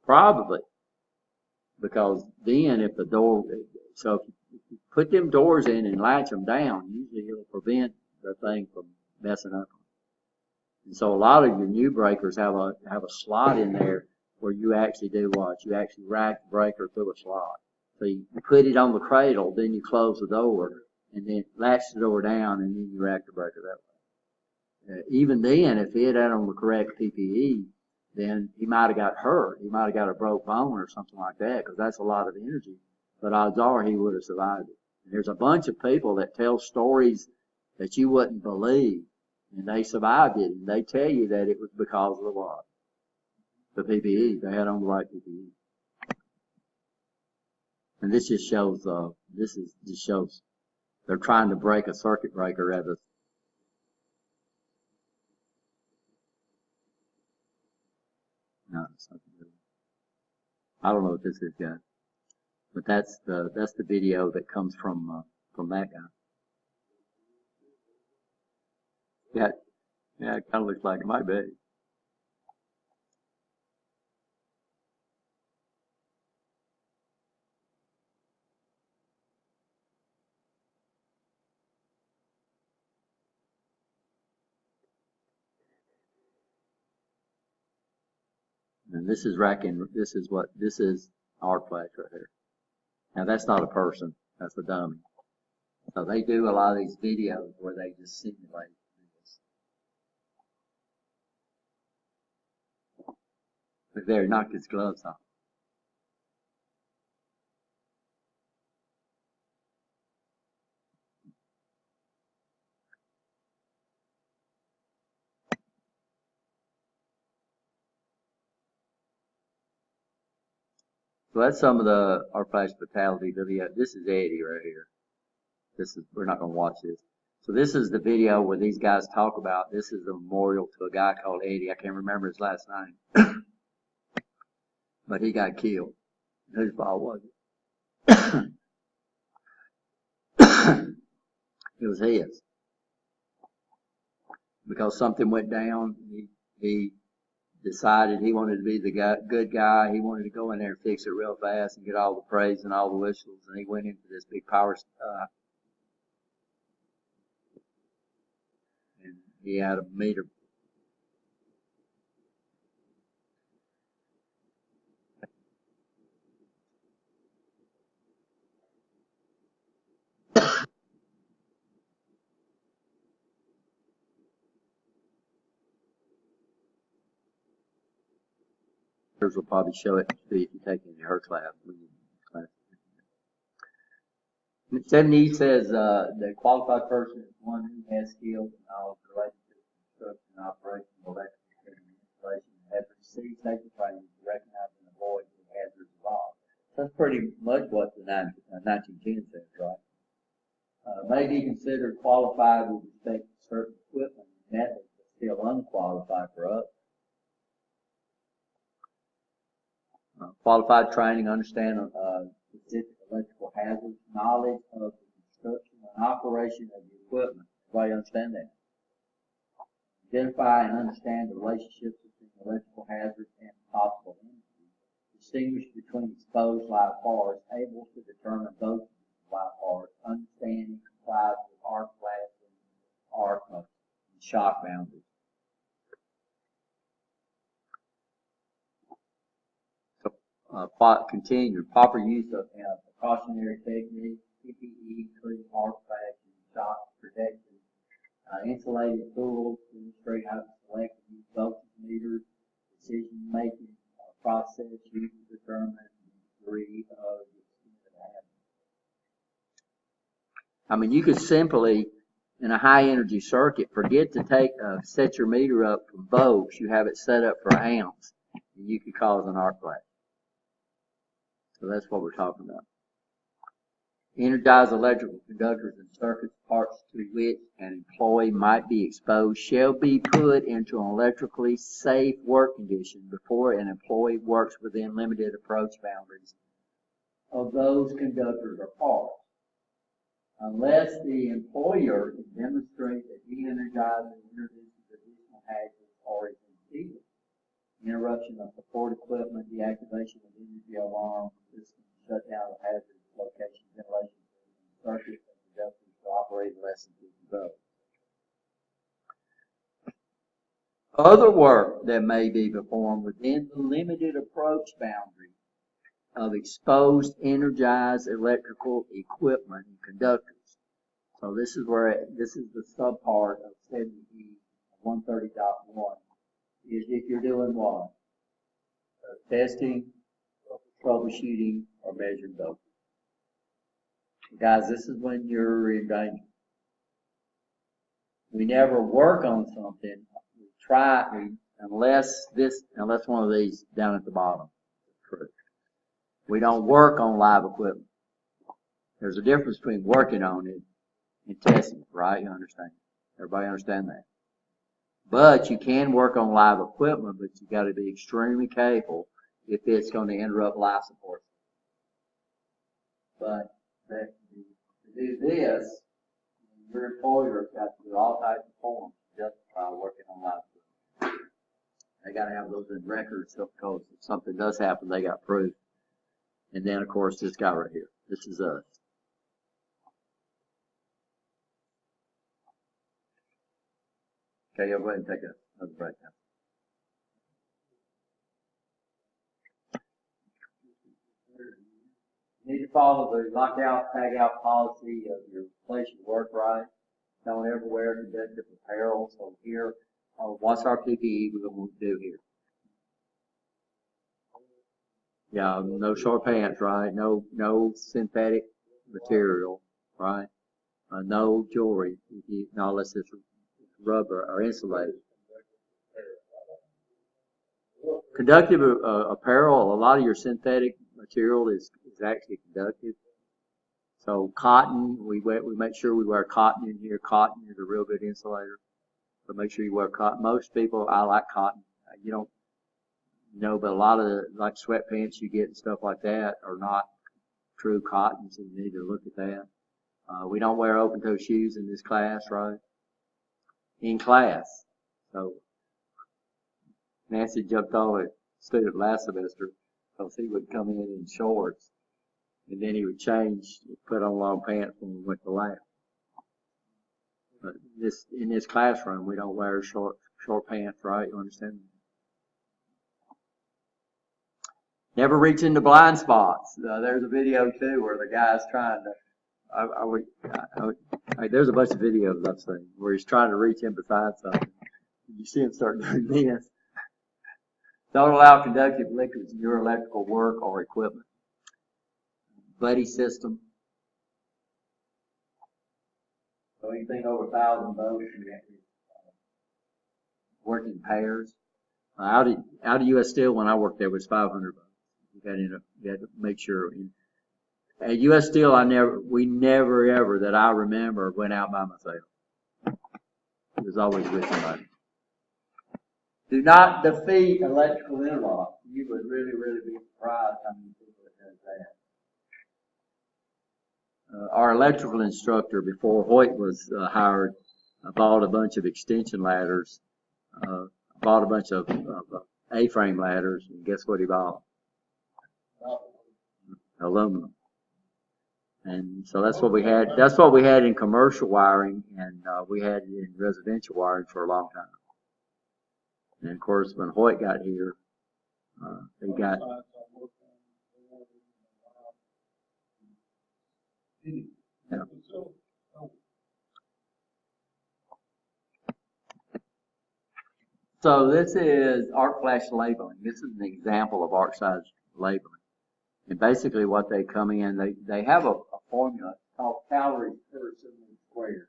Probably. Because then if the door, so if you put them doors in and latch them down, usually it'll prevent the thing from messing up. And so a lot of your new breakers have a slot in there where you actually do what? You actually rack the breaker through a slot. So you put it on the cradle, then you close the door, and then latch the door down, and then you rack the breaker that way. Even then, if he had on the correct PPE, then he might have got hurt. He might have got a broke bone or something like that, because that's a lot of energy. But odds are he would have survived it. And there's a bunch of people that tell stories that you wouldn't believe, and they survived it. And they tell you that it was because of the what? The PPE. They had on the right PPE. And this just shows, just shows they're trying to break a circuit breaker at a no, it's not good. I don't know what this is, guys, but that's the video that comes from that guy. Yeah, it kind of looks like it might be. And this is racking. This is our flash right here. Now that's not a person. That's a dummy. So they do a lot of these videos where they just simulate this. Look there, he knocked his gloves off. So that's some of our flash fatality video. This is Eddie right here. We're not going to watch this. So this is the video where these guys talk about, this is a memorial to a guy called Eddie. I can't remember his last name. But he got killed. Whose fault was it? It was his. Because something went down, he decided he wanted to be the good guy. He wanted to go in there and fix it real fast and get all the praise and all the whistles. And he went into this big power, and he had a meter. Will probably show it to you if you take it in her class. 70 says, the qualified person is one who has skills and knowledge related to the construction and operation of electrical and installation and has received safety training to recognize and avoid the hazards involved. So that's pretty much what the 1910 says, right? May be considered qualified with respect to certain equipment and methods, but still unqualified for others. Qualified training, understand specific electrical hazards, knowledge of the construction and operation of the equipment. Everybody understand that? Identify and understand the relationships between electrical hazards and possible injuries. Distinguish between exposed live bars, able to determine both live bars, understand and comply with arc flash and arc and shock boundaries. Continue proper use of precautionary techniques, PPE, including arc flash and shock protection, insulated tools to demonstrate how to select and use voltage meters, decision-making process used to determine the degree of the extent of hazard. I mean, you could simply, in a high-energy circuit, forget to set your meter up for volts. You have it set up for amps, and you could cause an arc flash. So that's what we're talking about. Energized electrical conductors and circuits, parts to which an employee might be exposed, shall be put into an electrically safe work condition before an employee works within limited approach boundaries of those conductors or parts. Unless the employer can demonstrate that de-energizing introduces additional hazards or is impeded. Interruption of support equipment, deactivation of energy alarm system, shutdown of hazardous location, ventilation circuits and conductors to operate less than 50 volts. Other work that may be performed within the limited approach boundary of exposed energized electrical equipment and conductors. So this is the subpart of 70E 130.1. Is if you're doing what? Testing, troubleshooting, or measuring voltage. Guys, this is when you're in danger. We never work on something. Unless one of these down at the bottom. We don't work on live equipment. There's a difference between working on it and testing it, right? You understand? Everybody understand that? But you can work on live equipment, but you got to be extremely careful if it's going to interrupt life support. But to do this, your employer's got to do all types of forms to justify working on live equipment. They got to have those in records because if something does happen, they got proof. And then, of course, this guy right here. This is us. Okay, you'll go ahead and take another break now. You need to follow the lockout, tag out policy of your place you work, right? Don't ever wear conductive apparel. So here, what's our PPE we're going to do here? Yeah, no short pants, right? No synthetic material, right? No jewelry, unless it's rubber or insulated. Conductive apparel, a lot of your synthetic material is actually conductive. So cotton, we make sure we wear cotton in here. Cotton is a real good insulator. So make sure you wear cotton. Most people, I like cotton. You don't know, but a lot of the, like sweatpants you get and stuff like that are not true cotton, so you need to look at that. We don't wear open-toe shoes in this class, right? In class. So Nancy jumped on a student last semester because he would come in shorts and then he would change, put on long pants when we went to lab. But in this classroom, we don't wear short pants, right? You understand? Never reach into blind spots. There's a video too where the guy's trying to. There's a bunch of videos I've seen where he's trying to reach in beside something. You see him start doing this. Don't allow conductive liquids in your electrical work or equipment. Buddy system. So anything over 1,000 volts, you have to work in pairs. Out of U.S. Steel, when I worked there, was 500 volts. You had to make sure. At U.S. Steel, we never ever that I remember went out by myself. It was always with somebody. Do not defeat electrical interlock. You would really, really be surprised how many people it does that. Our electrical instructor, before Hoyt was hired, bought a bunch of extension ladders, bought a bunch of A-frame ladders, and guess what he bought? Aluminum. And so that's what we had. That's what we had in commercial wiring, and we had it in residential wiring for a long time. And of course, when Hoyt got here, they got. Yeah. So this is arc flash labeling. This is an example of arc size labeling. And basically what they come in, they have a formula called calories per centimeter squared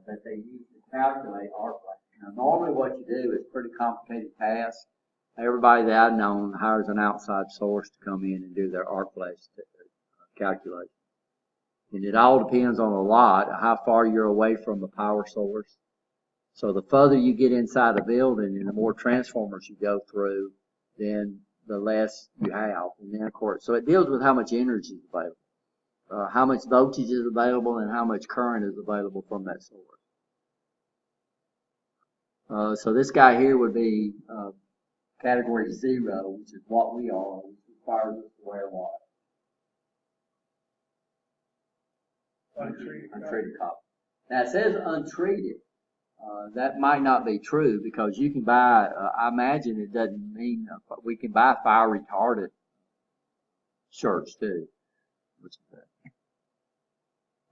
that they use to calculate arc flash. Now normally what you do is pretty complicated task. Everybody that I've known hires an outside source to come in and do their arc flash calculation. And it all depends on a lot, how far you're away from the power source. So the further you get inside a building and the more transformers you go through, then the less you have. And then of course, so it deals with how much energy is available, how much voltage is available, and how much current is available from that source. So this guy here would be category 0, which is what we are, which requires us to wear what? Untreated copper. Now it says untreated. That might not be true because you can buy, I imagine it doesn't mean, we can buy fire retardant shirts too. Which is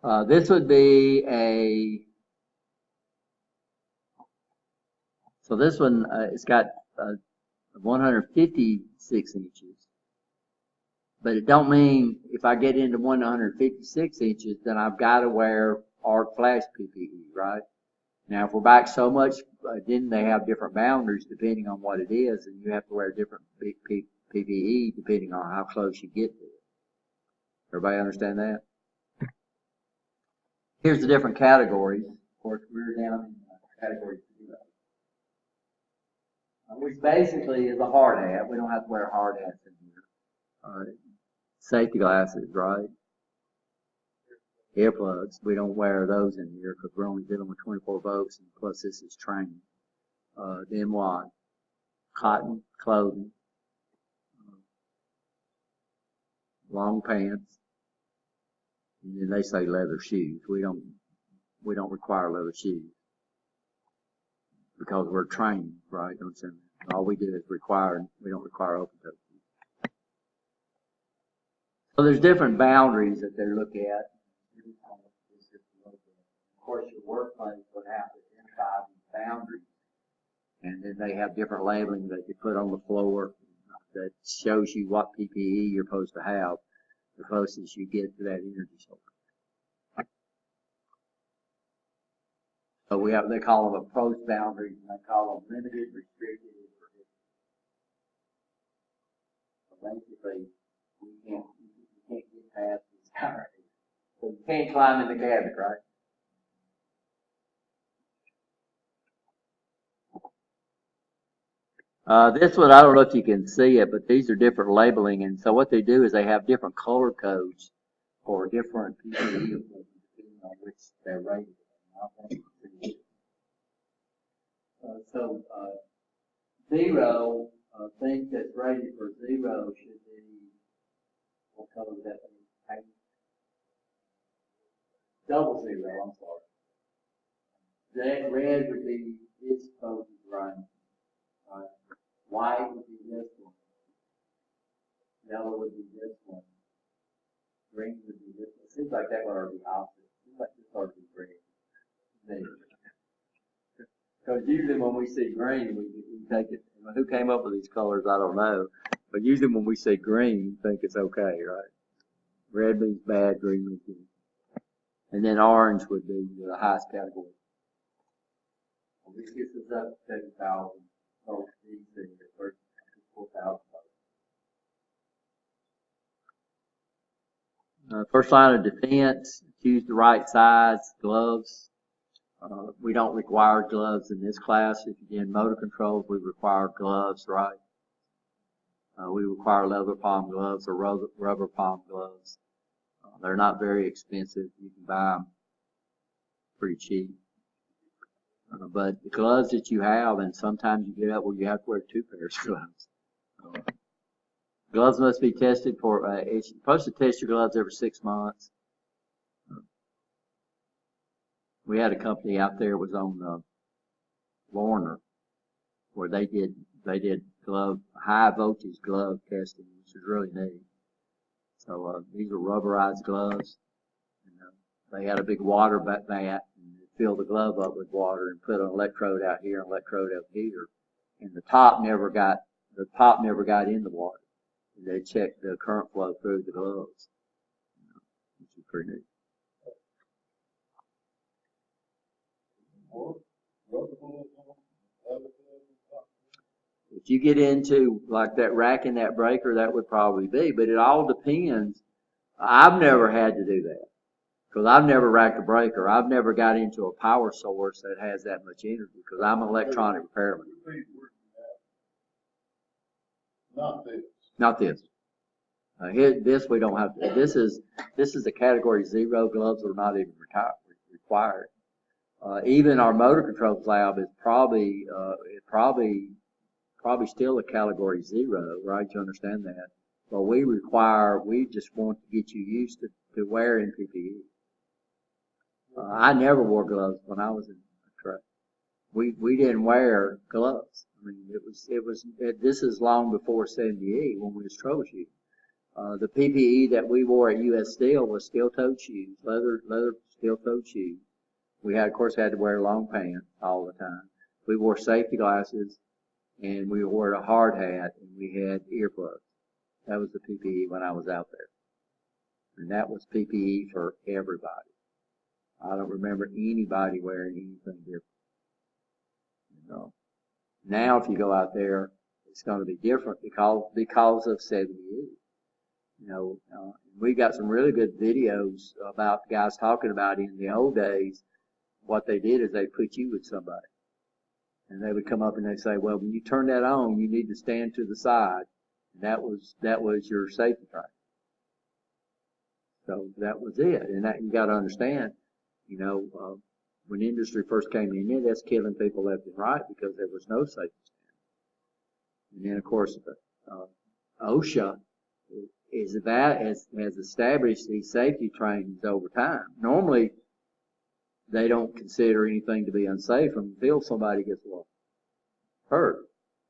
that. This would be so this one, it's got 156 inches. But it don't mean if I get into 156 inches, then I've got to wear arc flash PPE, right? Now, if we're back so much, then they have different boundaries depending on what it is, and you have to wear different PPE depending on how close you get to it. Everybody understand that? Here's the different categories. Of course, we're down in category 0. Which basically is a hard hat. We don't have to wear hard hats in here. Safety glasses, right? Earplugs. We don't wear those in here because we're only dealing with 24 volts, and plus this is training. Then what? Cotton clothing, long pants, and then they say leather shoes. We don't require leather shoes because we're trained, right? All we do is require. We don't require open toe shoes. So there's different boundaries that they look at. Of course, your workplace would have to inside these boundaries, and then they have different labeling that you put on the floor that shows you what PPE you're supposed to have the closest you get to that energy source. So they call them approach boundaries, and they call them limited, restricted, and prohibited. So basically, you can't get past these boundaries. So you can't climb in the cabinet, right? This one, I don't know if you can see it, but these are different labeling, and so what they do is they have different color codes for different PPE depending on which they're rated. So 0, things that's rated for 0 should be, what color would that be? Double 0, I'm sorry. That red would be it's supposed to be running. White would be this one. Yellow would be this one. Green would be this one. It seems like that one ought to be opposite. It seems like this ought to be green. Because usually when we see green, we take it. Who came up with these colors, I don't know. But usually when we see green, we think it's okay, right? Red means bad, green means good. and then orange would be the highest category. This gets us up to 7,000 volts DC versus 4,000 volts. First line of defense, choose the right size, gloves. We don't require gloves in this class. If you're in motor controls, we require gloves, right? We require leather palm gloves or rubber palm gloves. They're not very expensive. You can buy them pretty cheap. But the gloves that you have, and sometimes you get up where you have to wear 2 pairs of gloves. Gloves must be tested for, you're supposed to test your gloves every 6 months. We had a company out there, it was on Warner, where they did high voltage glove testing, which is really neat. So these are rubberized gloves. And, they had a big water vat and fill the glove up with water and put an electrode out here and an electrode up here, and the top never got in the water. And they checked the current flow through the gloves, which is pretty neat. If you get into like that rack and that breaker, that would probably be, but it all depends. I've never had to do that because I've never racked a breaker. I've never got into a power source that has that much energy because I'm an electronic repairman. Not this. This we don't have to. This is a category 0 gloves that are not even required. Even our motor controls lab is probably still a category 0, right? You understand that? But we just want to get you used to wearing PPE. I never wore gloves when I was in the truck. We didn't wear gloves. I mean, this is long before 78 when we was troubleshooting. The PPE that we wore at US Steel was steel-toed shoes, leather steel-toed shoes. We of course, had to wear long pants all the time. We wore safety glasses, and we wore a hard hat, and we had earplugs. That was the PPE when I was out there. And that was PPE for everybody. I don't remember anybody wearing anything different. Now if you go out there, it's going to be different because of 78. We got some really good videos about guys talking about in the old days. What they did is they put you with somebody. And they would come up and they'd say, well, when you turn that on, you need to stand to the side. And that was your safety training. So that was it. And that you got to understand, when industry first came in here, that's killing people left and right because there was no safety standard. And then, of course, OSHA has established these safety trainings over time. Normally, they don't consider anything to be unsafe until somebody gets hurt.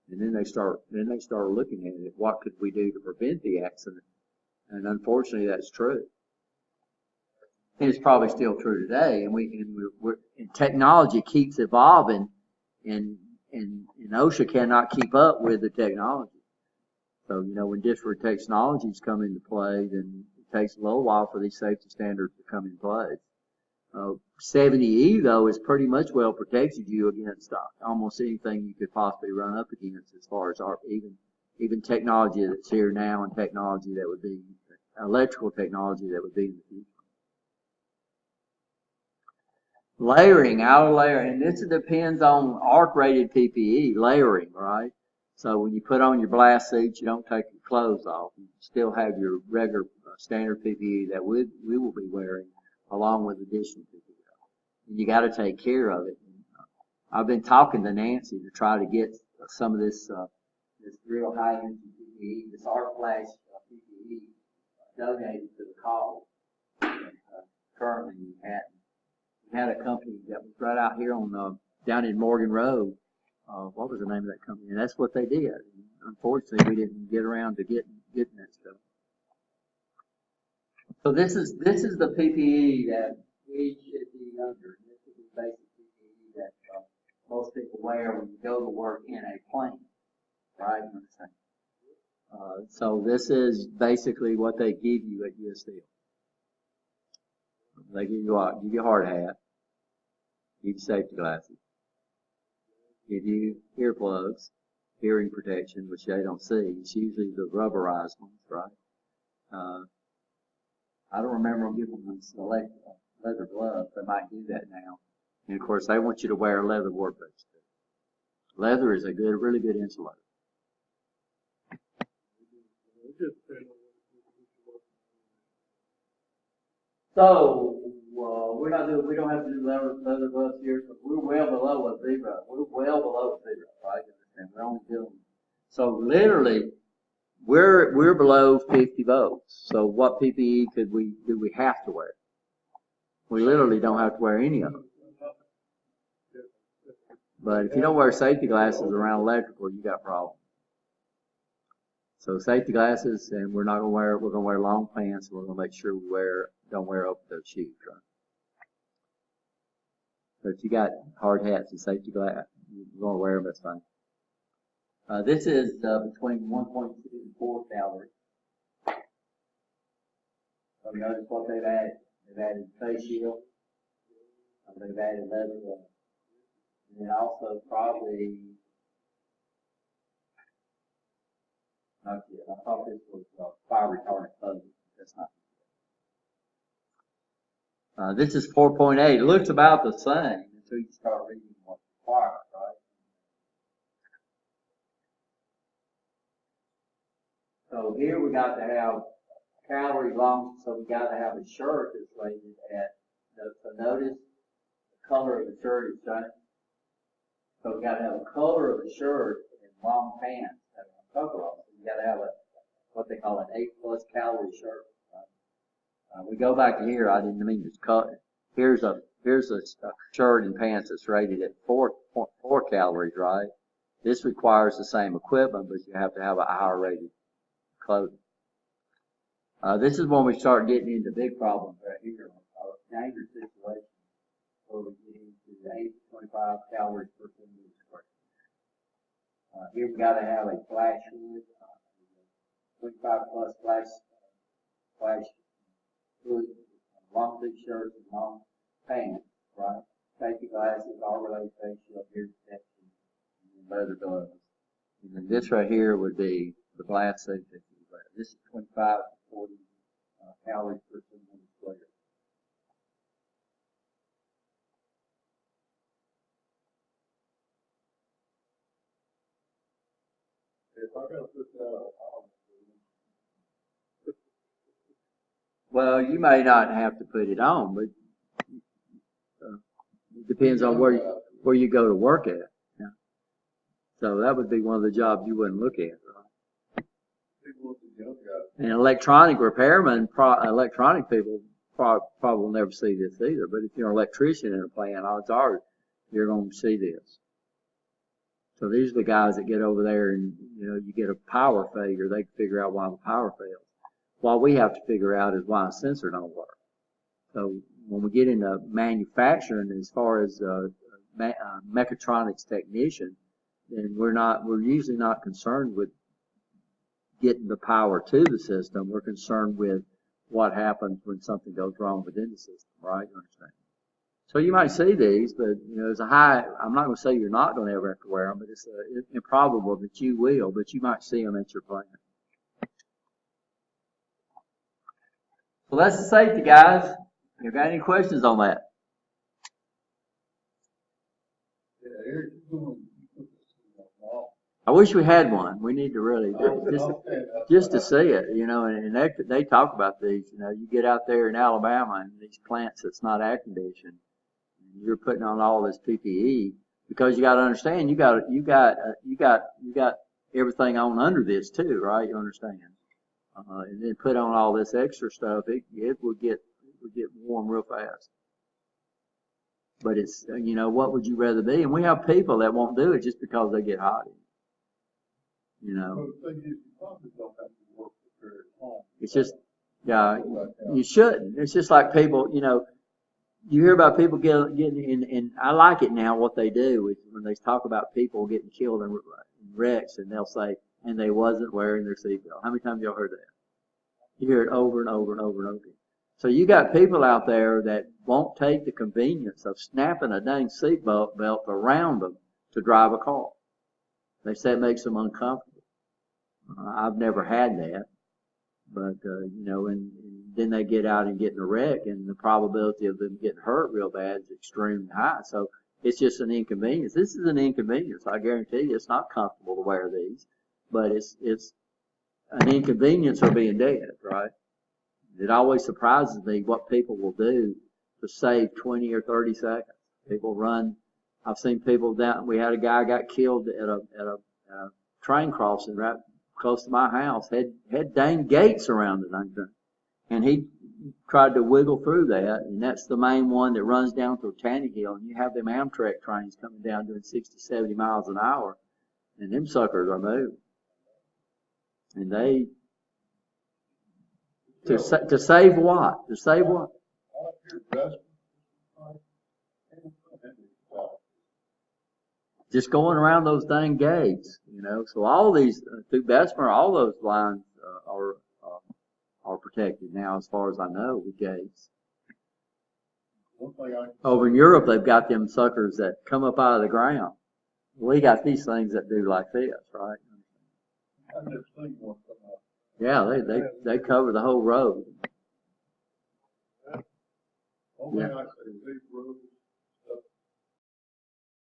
And then they start looking at it. What could we do to prevent the accident? And unfortunately, that's true. And it's probably still true today. And technology keeps evolving, and OSHA cannot keep up with the technology. So, when different technologies come into play, then it takes a little while for these safety standards to come in place. 70E though is pretty much well protected you against almost anything you could possibly run up against as far as even technology that's here now and technology that would be electrical technology that would be in the future. Layering, outer layer, and this depends on arc rated PPE, layering, right? So when you put on your blast suits, you don't take your clothes off. You still have your regular standard PPE that we will be wearing along with additional PPE. And you got to take care of it. I've been talking to Nancy to try to get some of this real high energy PPE, this arc flash PPE donated to the cause. Currently in Manhattan. We had a company that was right out here on down in Morgan Road. What was the name of that company? And that's what they did. And unfortunately, we didn't get around to getting that stuff. So this is the PPE that we should be under. This is the basic PPE that most people wear when you go to work in a plane, right? So this is basically what they give you at US Steel. They give you what? Give you a hard hat, give you safety glasses, give you earplugs, hearing protection, which they don't see. It's usually the rubberized ones, right? I don't remember them giving them leather gloves. They might do that now. And of course, they want you to wear leather work boots. Leather is a really good insulator. So, we don't have to do leather gloves here, but we're well below a zero. We're well below a zero, right? And we're only doing, so literally, we're below 50 volts. So what PPE do we have to wear? We literally don't have to wear any of them. But if you don't wear safety glasses around electrical, you got problems. So safety glasses, and we're gonna wear long pants, and we're gonna make sure we don't wear open toe shoes, right? So if you got hard hats and safety glasses, you're gonna wear them, that's fine. This is between 1.2 and 4 calories. So notice what they've added. They've added face shield. They've added leather gloves. And then also probably, not yet. I thought this was fire retardant clothing. That's not. This is 4.8. It looks about the same until you start reading what's required, right? So here we got to have calorie long, so we got to have a shirt that's rated at, so notice the color of the shirt is changed. So we got to have a color of the shirt and long pants that are coveralls. So you got to have what they call an 8+ calorie shirt. Right? We go back to here. I didn't mean to cut. Here's a shirt and pants that's rated at 4 calories, right? This requires the same equipment, but you have to have a higher rated clothing. This is when we start getting into big problems right here, dangerous situations, where we get into the 8 to 25 calories per centimeter squared. Here we got to have a flash hood, 25+ flash hood, long sleeve shirts and long pants, right? Safety glasses, all related face shield, ear protection, and leather gloves. And then this right here would be the blast safety. This is 25 to 40 calories per centimeter squared. If I gotta put that on, Well, you may not have to put it on, but it depends on where you go to work at. Yeah. So that would be one of the jobs you wouldn't look at, right? And electronic repairmen, electronic people probably will never see this either. But if you're an electrician in a plant, odds are you're going to see this. So these are the guys that get over there and, you get a power failure. They can figure out why the power fails. What we have to figure out is why a sensor don't work. So when we get into manufacturing, as far as mechatronics technician, then we're usually not concerned with getting the power to the system. We're concerned with what happens when something goes wrong within the system, right? You understand? So you might see these, but there's I'm not going to say you're not going to ever have to wear them, but it's improbable that you will, but you might see them at your plant. So that's the safety, guys. You got any questions on that? yeah, Eric, I wish we had one. We need to really just to see it, and they talk about these. You get out there in Alabama and these plants that's not air conditioned, and you're putting on all this PPE because you got to understand you got everything on under this too, right? You understand? And then put on all this extra stuff, it would get warm real fast. But it's what would you rather be? And we have people that won't do it just because they get hot. Well, the thing is, you probably don't have to work for very long. It's just, yeah, you shouldn't. It's just like people, you hear about people getting in, and I like it now what they do is when they talk about people getting killed in wrecks, and they'll say, and they wasn't wearing their seatbelt. How many times y'all heard that? You hear it over and over and over and over again. So you got people out there that won't take the convenience of snapping a dang seatbelt belt around them to drive a car. They say it makes them uncomfortable. I've never had that, but you know, and then they get out and get in a wreck, and the probability of them getting hurt real bad is extremely high. So it's just an inconvenience. This is an inconvenience. I guarantee you, it's not comfortable to wear these, but it's an inconvenience of being dead, right? It always surprises me what people will do to save 20 or 30 seconds. People run. I've seen people down. We had a guy got killed at a train crossing right close to my house. Had dang gates around the dang thing, and he tried to wiggle through that. And that's the main one that runs down through Tannehill. And you have them Amtrak trains coming down doing 60, 70 miles an hour, and them suckers are moving. And they to save what? To save what? Just going around those dang gates, you know. So all these through Bessemer, all those lines are protected now, as far as I know, with gates. Over in Europe, they've got them suckers that come up out of the ground. We got these things that do like this, right? I've never seen one come out. Yeah, they cover the whole road. One thing I say is these roads,